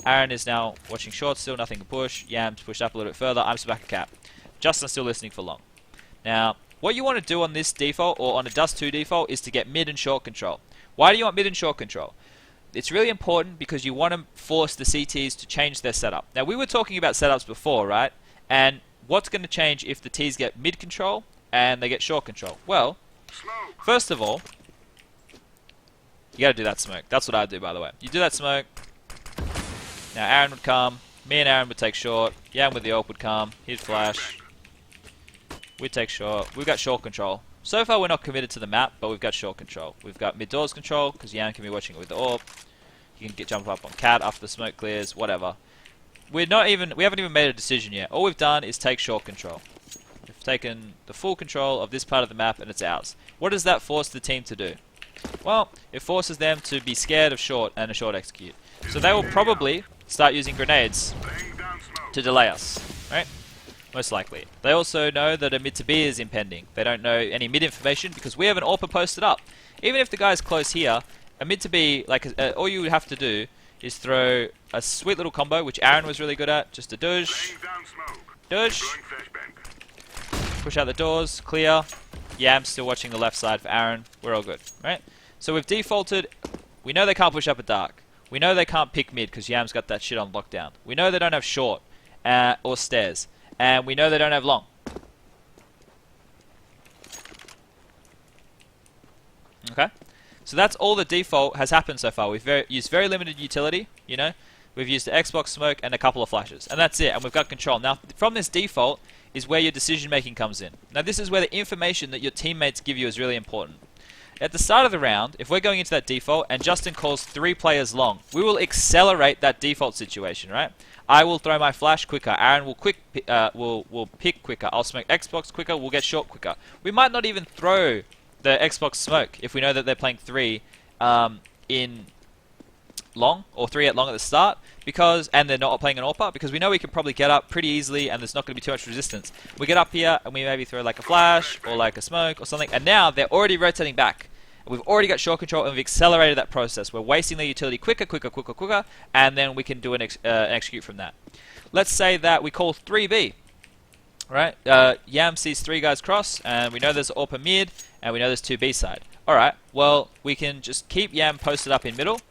Aaron is now watching short. Still nothing to push. Yam's pushed up a little bit further. I'm still back at cap. Justin's still listening for long. Now, what you want to do on this default, or on a dust2 default, is to get mid and short control. Why do you want mid and short control? It's really important because you want to force the CTs to change their setup. Now, we were talking about setups before, right? And what's going to change if the Ts get mid control and they get short control? Well, first of all, you got to do that smoke. That's what I'd do, by the way. You do that smoke. Now, Aaron would come. Me and Aaron would take short. Yam with the AWP would come. He'd flash. We'd take short. We've got short control. So far, we're not committed to the map, but we've got short control. We've got mid doors control, because Yam can be watching it with the AWP. You can jump up on cat after the smoke clears, whatever. We haven't even made a decision yet. All we've done is take short control. We've taken the full control of this part of the map, and it's ours. What does that force the team to do? Well, it forces them to be scared of short and a short execute. So they will probably start using grenades to delay us, right? Most likely. They also know that a mid to B is impending. They don't know any mid information because we have an AWPer posted up. Even if the guy's close here, a mid to B, like all you would have to do is throw a sweet little combo, which Aaron was really good at. Just a douche. Douche. Push out the doors. Clear. Yam's still watching the left side for Aaron. We're all good, right? So we've defaulted. We know they can't push up a dark. We know they can't pick mid because Yam's got that shit on lockdown. We know they don't have short or stairs. And we know they don't have long. Okay? So that's all the default has happened so far. We've used very limited utility, you know. We've used the Xbox smoke and a couple of flashes. And that's it. And we've got control. Now, from this default is where your decision making comes in. Now, this is where the information that your teammates give you is really important. At the start of the round, if we're going into that default and Justin calls 3 players long, we will accelerate that default situation, right? I will throw my flash quicker. Aaron will will pick quicker. I'll smoke Xbox quicker. We'll get short quicker. We might not even throw the Xbox smoke if we know that they're playing 3 in long or 3 at long at the start and they're not playing an AWPer because we know we can probably get up pretty easily and there's not going to be too much resistance. We get up here and we maybe throw like a flash or like a smoke or something, and now they're already rotating back. We've already got short control and we've accelerated that process. We're wasting the utility quicker, and then we can do an execute from that. Let's say that we call 3B, right? Yam sees 3 guys cross, and we know there's an AWPer mid, and we know there's 2 B side. Alright, well, we can just keep Yam posted up in middle,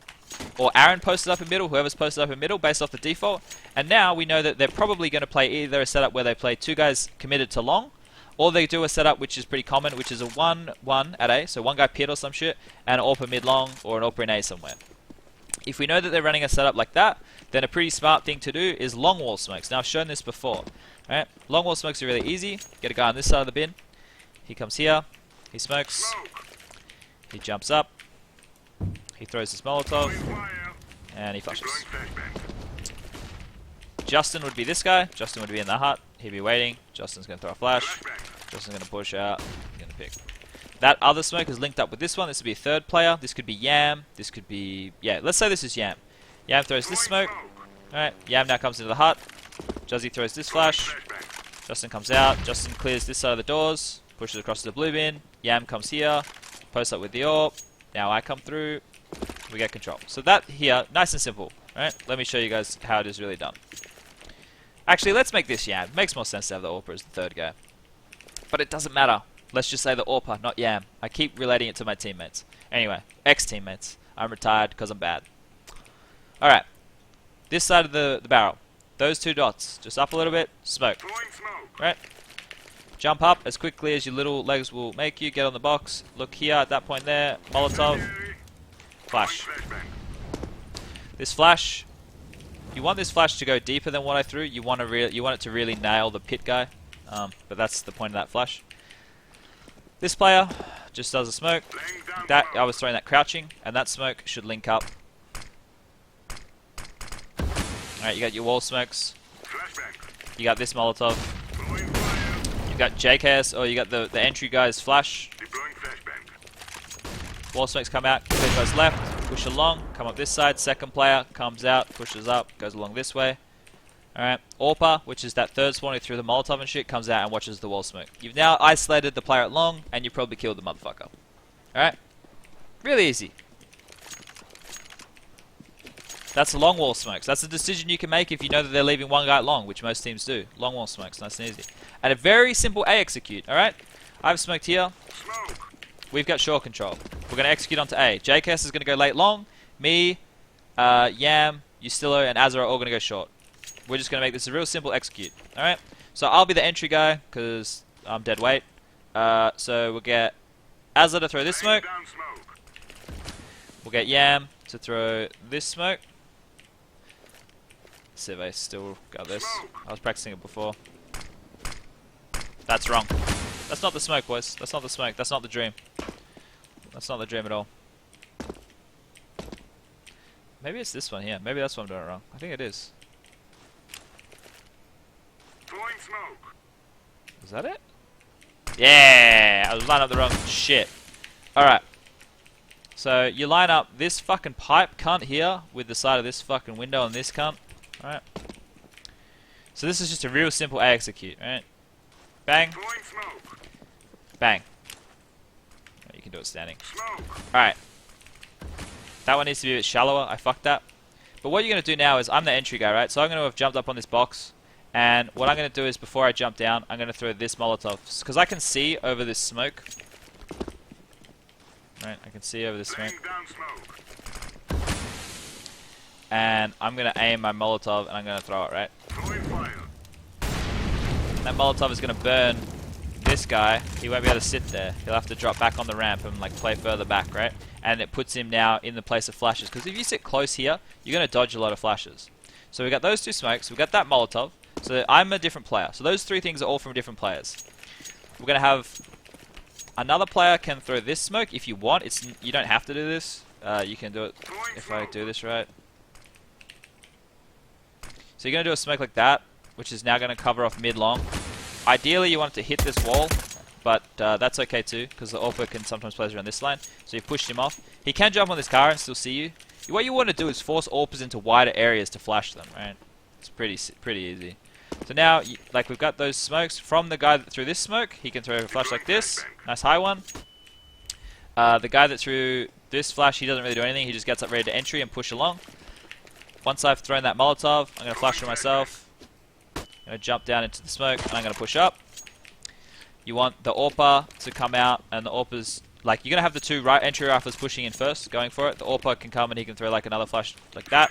or Aaron posted up in middle, whoever's posted up in middle, based off the default, and now we know that they're probably going to play either a setup where they play 2 guys committed to long, or they do a setup which is pretty common, which is a 1-1 at A, so 1 guy pit or some shit, and an AWPer mid long, or an AWPer in A somewhere. If we know that they're running a setup like that, then a pretty smart thing to do is long wall smokes. Now I've shown this before. Right? Long wall smokes are really easy. Get a guy on this side of the bin. He comes here. He smokes. He jumps up. He throws his Molotov. And he flushes. Justin would be this guy. Justin would be in the hut. He'd be waiting. Justin's going to throw a flash. Justin's going to push out. He's going to pick. That other smoke is linked up with this one. This would be a third player. This could be Yam. This could be... Yeah, let's say this is Yam. Yam throws this smoke. Alright, Yam now comes into the hut. Juzzy throws this flash. Justin comes out. Justin clears this side of the doors. Pushes across to the blue bin. Yam comes here. Posts up with the AWP. Now I come through. We get control. So that here, nice and simple. Alright, let me show you guys how it is really done. Actually, let's make this Yam. It makes more sense to have the AWPer as the third guy. But it doesn't matter. Let's just say the AWPer, not Yam. I keep relating it to my teammates. Anyway, ex-teammates. I'm retired because I'm bad. Alright. This side of the barrel. Those two dots. Just up a little bit. Smoke. Right? Jump up as quickly as your little legs will make you. Get on the box. Look here at that point there. Molotov. Flash. This flash... You want this flash to go deeper than what I threw. You want it to really nail the pit guy. But that's the point of that flash. This player just does a smoke. That I was throwing that crouching, and that smoke should link up. Alright, you got your wall smokes. You got this Molotov. You got JKS, or you got the entry guy's flash. Wall smokes come out, clear goes left, push along, come up this side. Second player comes out, pushes up, goes along this way. Alright, AWPer, which is that third spawn who threw the Molotov and shit, comes out and watches the wall smoke. You've now isolated the player at long, and you probably killed the motherfucker. Alright? Really easy. That's long wall smokes. That's a decision you can make if you know that they're leaving one guy at long, which most teams do. Long wall smokes, nice and easy. And a very simple A execute, alright? I've smoked here. We've got short control. We're going to execute onto A. JKS is going to go late long. Me, Yam, Ustillo, and Azza are all going to go short. We're just going to make this a real simple execute. Alright? So I'll be the entry guy, because I'm dead weight. So we'll get Azza to throw this smoke. We'll get Yam to throw this smoke. Let's see if I still got this. I was practicing it before. That's wrong. That's not the smoke, boys. That's not the smoke. That's not the dream. That's not the dream at all. Maybe it's this one here. Maybe that's what I'm doing it wrong. I think it is. Is that it? Yeah! I was lining up the wrong shit. Alright. So, you line up this fucking pipe cunt here with the side of this fucking window and this cunt. Alright. So this is just a real simple A execute, right? Bang. Bang. Oh, you can do it standing. Alright. That one needs to be a bit shallower. I fucked that. But what you're going to do now is, I'm the entry guy, right? So I'm going to have jumped up on this box. And what I'm going to do is, before I jump down, I'm going to throw this Molotov. Because I can see over this smoke. Right, I can see over this smoke. And I'm going to aim my Molotov and I'm going to throw it, right? That Molotov is going to burn this guy. He won't be able to sit there. He'll have to drop back on the ramp and like play further back, right? And it puts him now in the place of flashes. Because if you sit close here, you're going to dodge a lot of flashes. So we got those two smokes. We got that Molotov. So I'm a different player. So those three things are all from different players. We're going to have another player can throw this smoke if you want. You don't have to do this. You can do it if I do this right. So you're going to do a smoke like that, which is now going to cover off mid-long. Ideally, you want it to hit this wall, but that's okay too, because the AWPer can sometimes place around this line. So you push him off. He can jump on this car and still see you. What you want to do is force AWPers into wider areas to flash them, right? It's pretty easy. So now, like we've got those smokes from the guy that threw this smoke. He can throw a flash like this, nice high one. The guy that threw this flash, he doesn't really do anything. He just gets up ready to entry and push along. Once I've thrown that Molotov, I'm going to flash for myself. I'm going to jump down into the smoke, and I'm going to push up. You want the AWPer to come out, and the AWPer's... Like, you're going to have the two entry rifles pushing in first, going for it. The AWPer can come and he can throw like another flash like that.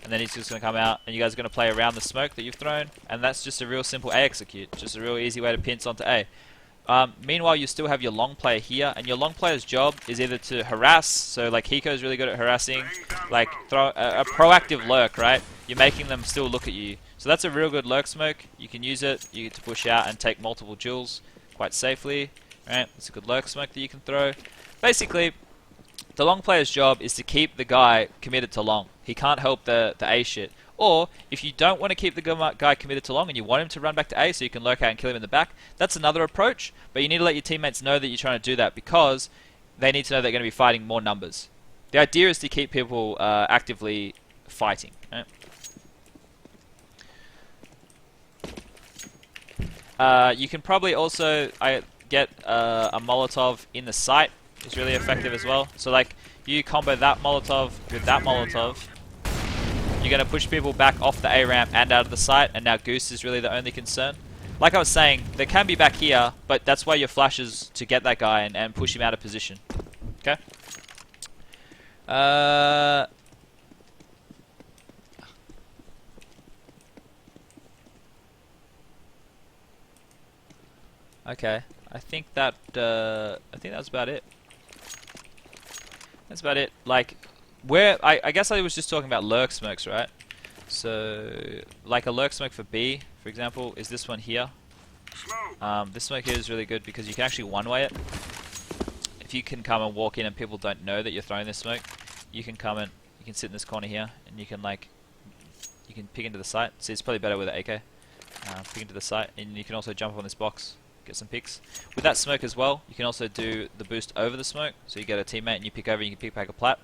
And then he's just going to come out, and you guys are going to play around the smoke that you've thrown. And that's just a real simple A execute. Just a real easy way to pinch onto A. Meanwhile, you still have your long player here, and your long player's job is either to harass, so like Hiko's really good at harassing, like throw a proactive lurk, right? You're making them still look at you. So that's a real good lurk smoke. You can use it, you get to push out and take multiple joules quite safely, right? It's a good lurk smoke that you can throw. Basically, the long player's job is to keep the guy committed to long. He can't help the A shit. Or, if you don't want to keep the guy committed to long and you want him to run back to A so you can lurk out and kill him in the back, that's another approach, but you need to let your teammates know that you're trying to do that because they need to know they're going to be fighting more numbers. The idea is to keep people actively fighting. Right? You can probably also get a Molotov in the site. It's really effective as well. So like, you combo that Molotov with that Molotov, you're going to push people back off the A ramp and out of the site, and now Goose is really the only concern. Like I was saying, they can be back here, but that's why your flashes to get that guy and push him out of position. Okay? Okay, I think that's about it. That's about it. Like, I guess I was just talking about lurk smokes, right? So, like a lurk smoke for B, for example, is this one here. This smoke here is really good because you can actually one-way it. If you can come and walk in and people don't know that you're throwing this smoke, you can come and you can sit in this corner here and you can pick into the site. See, it's probably better with an AK. Pick into the site, and you can also jump on this box, get some picks. With that smoke as well, you can also do the boost over the smoke. So you get a teammate and you pick over and you can pick back a plat.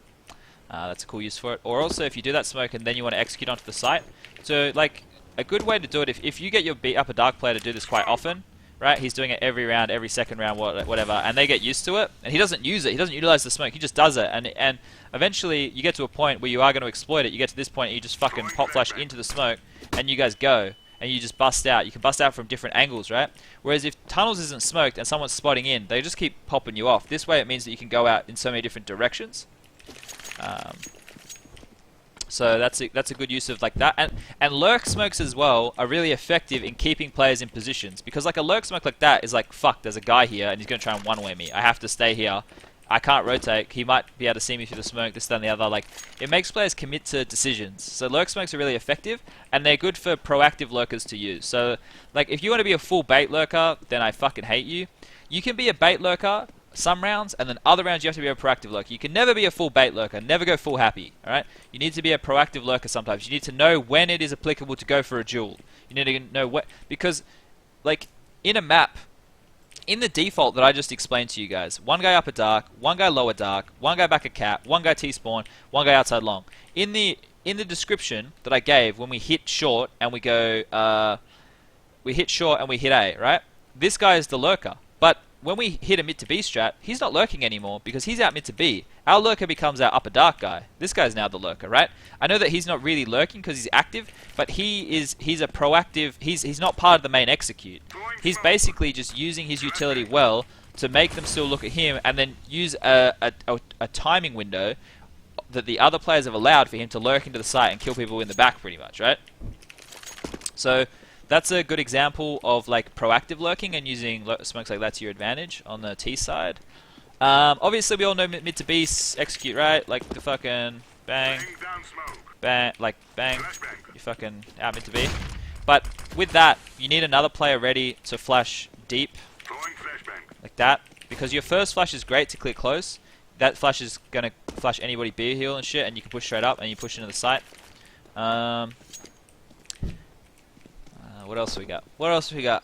That's a cool use for it. Or also, if you do that smoke and then you want to execute onto the site, so like a good way to do it, if you get your upper dark player to do this quite often, right? He's doing it every round, every second round, whatever, and they get used to it, and he doesn't use it, he doesn't utilize the smoke, he just does it, and eventually you get to a point where you are going to exploit it. You get to this point and you just fucking pop flash into the smoke, and you guys go, and you just bust out. You can bust out from different angles, right? Whereas if tunnels isn't smoked and someone's spotting in, they just keep popping you off. This way it means that you can go out in so many different directions. So that's a good use of like that, and lurk smokes as well are really effective in keeping players in positions, because like a lurk smoke like that is like, fuck, there's a guy here and he's gonna try and one-way me. I have to stay here. I can't rotate. He might be able to see me through the smoke, this, that, and the other. Like, it makes players commit to decisions. So lurk smokes are really effective, and they're good for proactive lurkers to use. So like, if you want to be a full bait lurker, then I fucking hate you. You can be a bait lurker some rounds, and then other rounds you have to be a proactive lurker. You can never be a full bait lurker, never go full happy, alright? You need to be a proactive lurker sometimes. You need to know when it is applicable to go for a duel. You need to know what, because like in a map, in the default that I just explained to you guys, one guy upper dark, one guy lower dark, one guy back at cap, one guy T-spawn, one guy outside long. In the description that I gave, when we hit short and we go, we hit short and we hit A, right? This guy is the lurker. But when we hit a mid to B strat, he's not lurking anymore because he's out mid to B. Our lurker becomes our upper dark guy. This guy's now the lurker, right? I know that he's not really lurking because he's active, but he's a proactive, he's not part of the main execute. He's basically just using his utility well to make them still look at him, and then use a timing window that the other players have allowed for him to lurk into the site and kill people in the back pretty much, right? So that's a good example of like proactive lurking and using smokes like that to your advantage on the T side. Obviously we all know mid to B execute, right? Like the fucking bang, bang, like bang, you fucking out mid to B. But with that, you need another player ready to flash deep, like that, because your first flash is great to clear close. That flash is gonna flash anybody B heal and shit, and you can push straight up and you push into the site. What else we got? What else we got?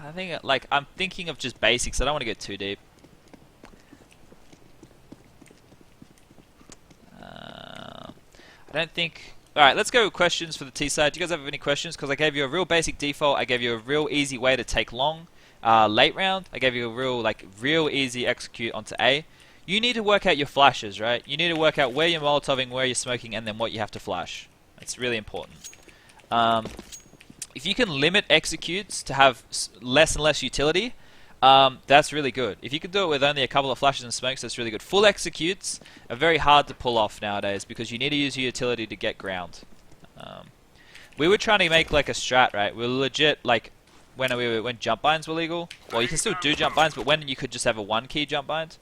I think like I'm thinking of just basics. I don't want to get too deep. I don't think. All right, let's go with questions for the T side. Do you guys have any questions? Because I gave you a real basic default. I gave you a real easy way to take long. Late round, I gave you a real easy execute onto A. You need to work out your flashes, right? You need to work out where you're molotoving, where you're smoking, and then what you have to flash. That's really important. If you can limit executes to have less and less utility, that's really good. If you can do it with only a couple of flashes and smokes, that's really good. Full executes are very hard to pull off nowadays because you need to use your utility to get ground. We were trying to make like a strat, right? We were legit like when jump binds were legal. Well, you can still do jump binds, but when you could just have a 1-key jump bind.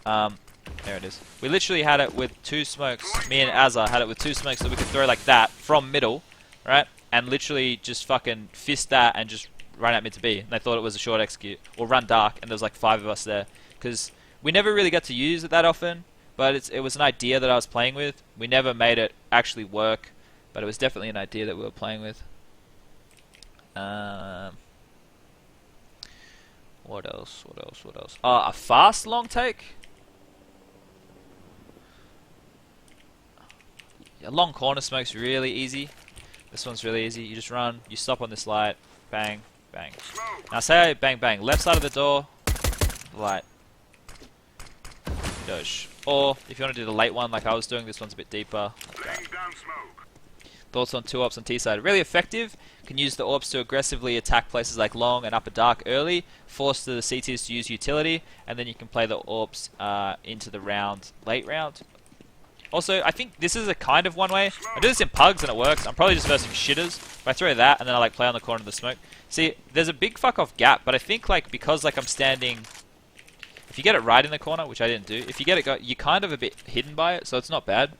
There it is. We literally had it with 2 smokes. Me and Azza had it with 2 smokes that we could throw like that from middle, right? And literally just fucking fist that and just run out mid to B. And they thought it was a short execute. Or run dark, and there was like 5 of us there. Because we never really got to use it that often, but it was an idea that I was playing with. We never made it actually work, but it was definitely an idea that we were playing with. What else? A fast long take? A long corner smoke's really easy. This one's really easy. You just run, you stop on this light, bang, bang. Now say I bang, bang. Left side of the door, light. Doge. Or, if you want to do the late one like I was doing, this one's a bit deeper. Like thoughts on 2 AWPs on T side. Really effective. Can use the AWPs to aggressively attack places like long and upper dark early. Force the CTs to use utility. And then you can play the AWPs into the round, late round. Also, I think this is a kind of one way. I do this in pugs and it works. I'm probably just versing shitters. If I throw that and then I like play on the corner of the smoke. See, there's a big fuck off gap, but I think like because like I'm standing... If you get it right in the corner, which I didn't do, if you get it, you're kind of a bit hidden by it, so it's not bad.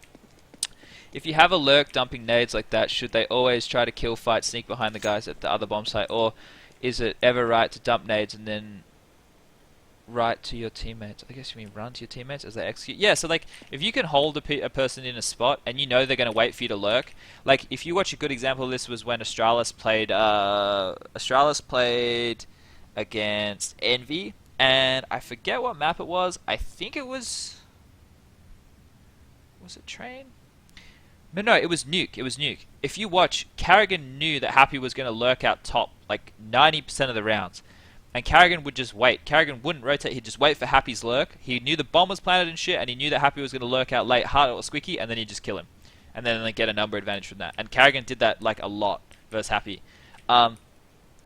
If you have a lurk dumping nades like that, should they always try to kill fight, sneak behind the guys at the other bomb site, or is it ever right to dump nades and then right to your teammates? I guess you mean run to your teammates as they execute. Yeah, so like if you can hold a person in a spot and you know they're going to wait for you to lurk, like if you watch a good example of this was when Astralis played against Envy. And I forget what map it was. I think it was... Was it Train? No, it was Nuke. It was Nuke. If you watch, Carrigan knew that Happy was going to lurk out top like 90% of the rounds. And Carrigan would just wait. Carrigan wouldn't rotate. He'd just wait for Happy's lurk. He knew the bomb was planted and shit, and he knew that Happy was going to lurk out late, hard or squicky, and then he'd just kill him. And then they get a number advantage from that. And Carrigan did that like a lot versus Happy.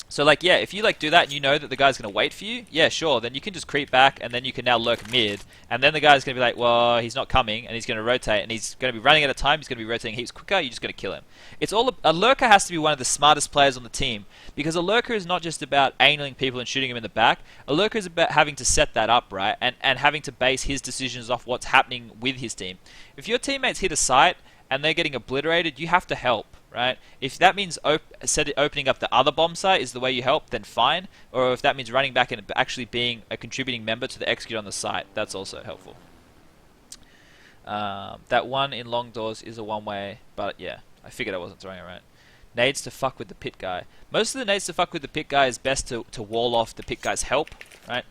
So like yeah, if you like do that and you know that the guy's going to wait for you, yeah sure, then you can just creep back and then you can now lurk mid, and then the guy's going to be like, well he's not coming, and he's going to rotate and he's going to be running out of time, he's going to be rotating heaps quicker, you're just going to kill him. It's all a lurker has to be one of the smartest players on the team, because a lurker is not just about angling people and shooting them in the back. A lurker is about having to set that up right, and having to base his decisions off what's happening with his team. If your teammates hit a site and they're getting obliterated, you have to help. Right? If that means opening up the other bomb site is the way you help, then fine. Or if that means running back and actually being a contributing member to the execute on the site, that's also helpful. That one in long doors is a one-way, but yeah, I figured I wasn't throwing it right. Nades to fuck with the pit guy. Most of the nades to fuck with the pit guy is best to wall off the pit guy's help, right?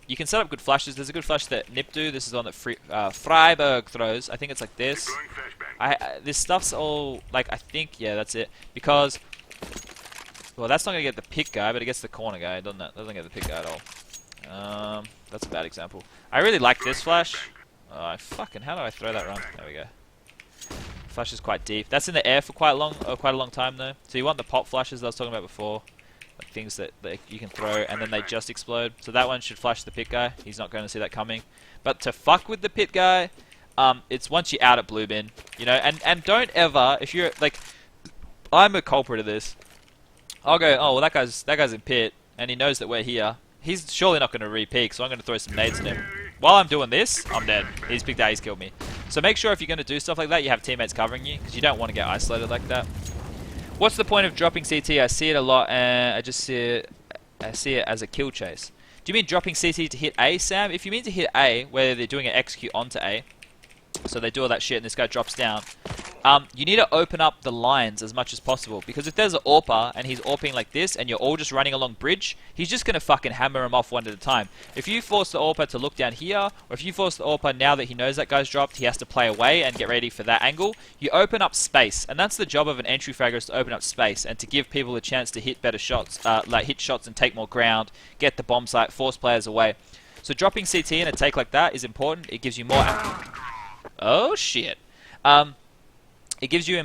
You can set up good flashes. There's a good flash that Nip do. This is the one that Freiberg throws. I think it's like this. This stuff's all, like, I think, yeah, that's it. Because, well, that's not going to get the pit guy, but it gets the corner guy, doesn't it? Doesn't get the pit guy at all. That's a bad example. I really like this flash. How do I throw that run? There we go. Flash is quite deep. That's in the air for quite a long time, though. So you want the pop flashes that I was talking about before. Like things that you can throw and then they just explode. So that one should flash the pit guy. He's not going to see that coming. But to fuck with the pit guy, it's once you're out at blue bin, you know. And don't ever, if you're like, I'm a culprit of this. I'll go, oh well, that guy's in pit and he knows that we're here. He's surely not going to re-peek, so I'm going to throw some nades at him. While I'm doing this, I'm dead. He's picked out, he's killed me. So make sure if you're going to do stuff like that, you have teammates covering you, because you don't want to get isolated like that. What's the point of dropping CT? I see it a lot, and I just see it as a kill chase. Do you mean dropping CT to hit A, Sam? If you mean to hit A, where they're doing an execute onto A, so they do all that shit and this guy drops down, you need to open up the lines as much as possible, because if there's an AWPer and he's AWPing like this and you're all just running along bridge, he's just going to fucking hammer him off one at a time. If you force the AWPer to look down here, or if you force the AWPer now that he knows that guy's dropped, he has to play away and get ready for that angle, you open up space, and that's the job of an entry fragger, is to open up space and to give people a chance to hit better shots, like hit shots and take more ground, get the bomb site, force players away. So dropping CT in a take like that is important. It gives you more... Oh shit. It gives you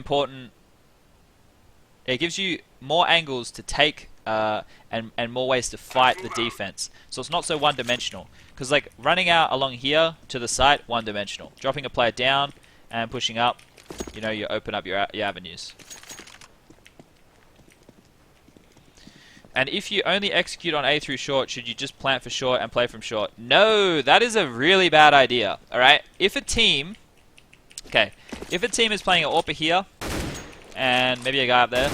more angles to take and more ways to fight the defense. So it's not so one-dimensional. Because like running out along here to the site, one-dimensional. Dropping a player down and pushing up, you know, you open up your avenues. And if you only execute on A through short, should you just plant for short and play from short? No, that is a really bad idea. Alright? If a team is playing an AWPer here, and maybe a guy up there,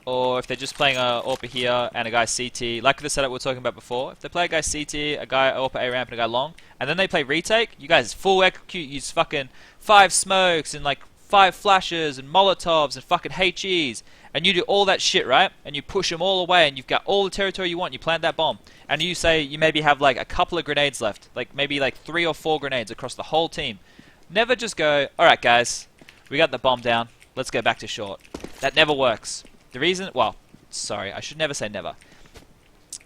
or if they're just playing a AWPer here and a guy CT, like the setup we were talking about before, if they play a guy CT, a guy AWPer A ramp, and a guy long, and then they play retake, you guys full execute, use fucking 5 smokes and like 5 flashes and molotovs and fucking HEs, and you do all that shit, right? And you push them all away, and you've got all the territory you want, you plant that bomb, and you say you maybe have like a couple of grenades left, like maybe like 3 or 4 grenades across the whole team. Never just go, alright guys, we got the bomb down, let's go back to short. That never works. The reason, well, sorry, I should never say never.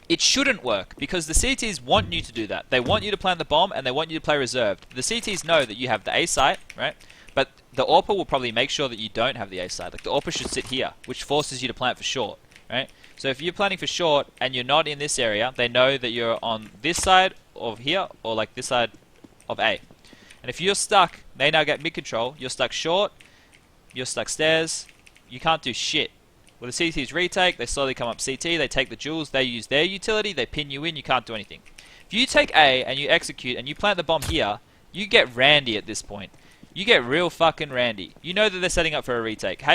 It shouldn't work, because the CTs want you to do that. They want you to plant the bomb, and they want you to play reserved. The CTs know that you have the A site, right? But the AWPer will probably make sure that you don't have the A site. Like, the AWPer should sit here, which forces you to plant for short, right? So if you're planting for short, and you're not in this area, they know that you're on this side of here, or like this side of A. And if you're stuck, they now get mid-control, you're stuck short, you're stuck stairs, you can't do shit. Well, the CTs retake, they slowly come up CT, they take the jewels, they use their utility, they pin you in, you can't do anything. If you take A and you execute and you plant the bomb here, you get randy at this point. You get real fucking randy. You know that they're setting up for a retake. How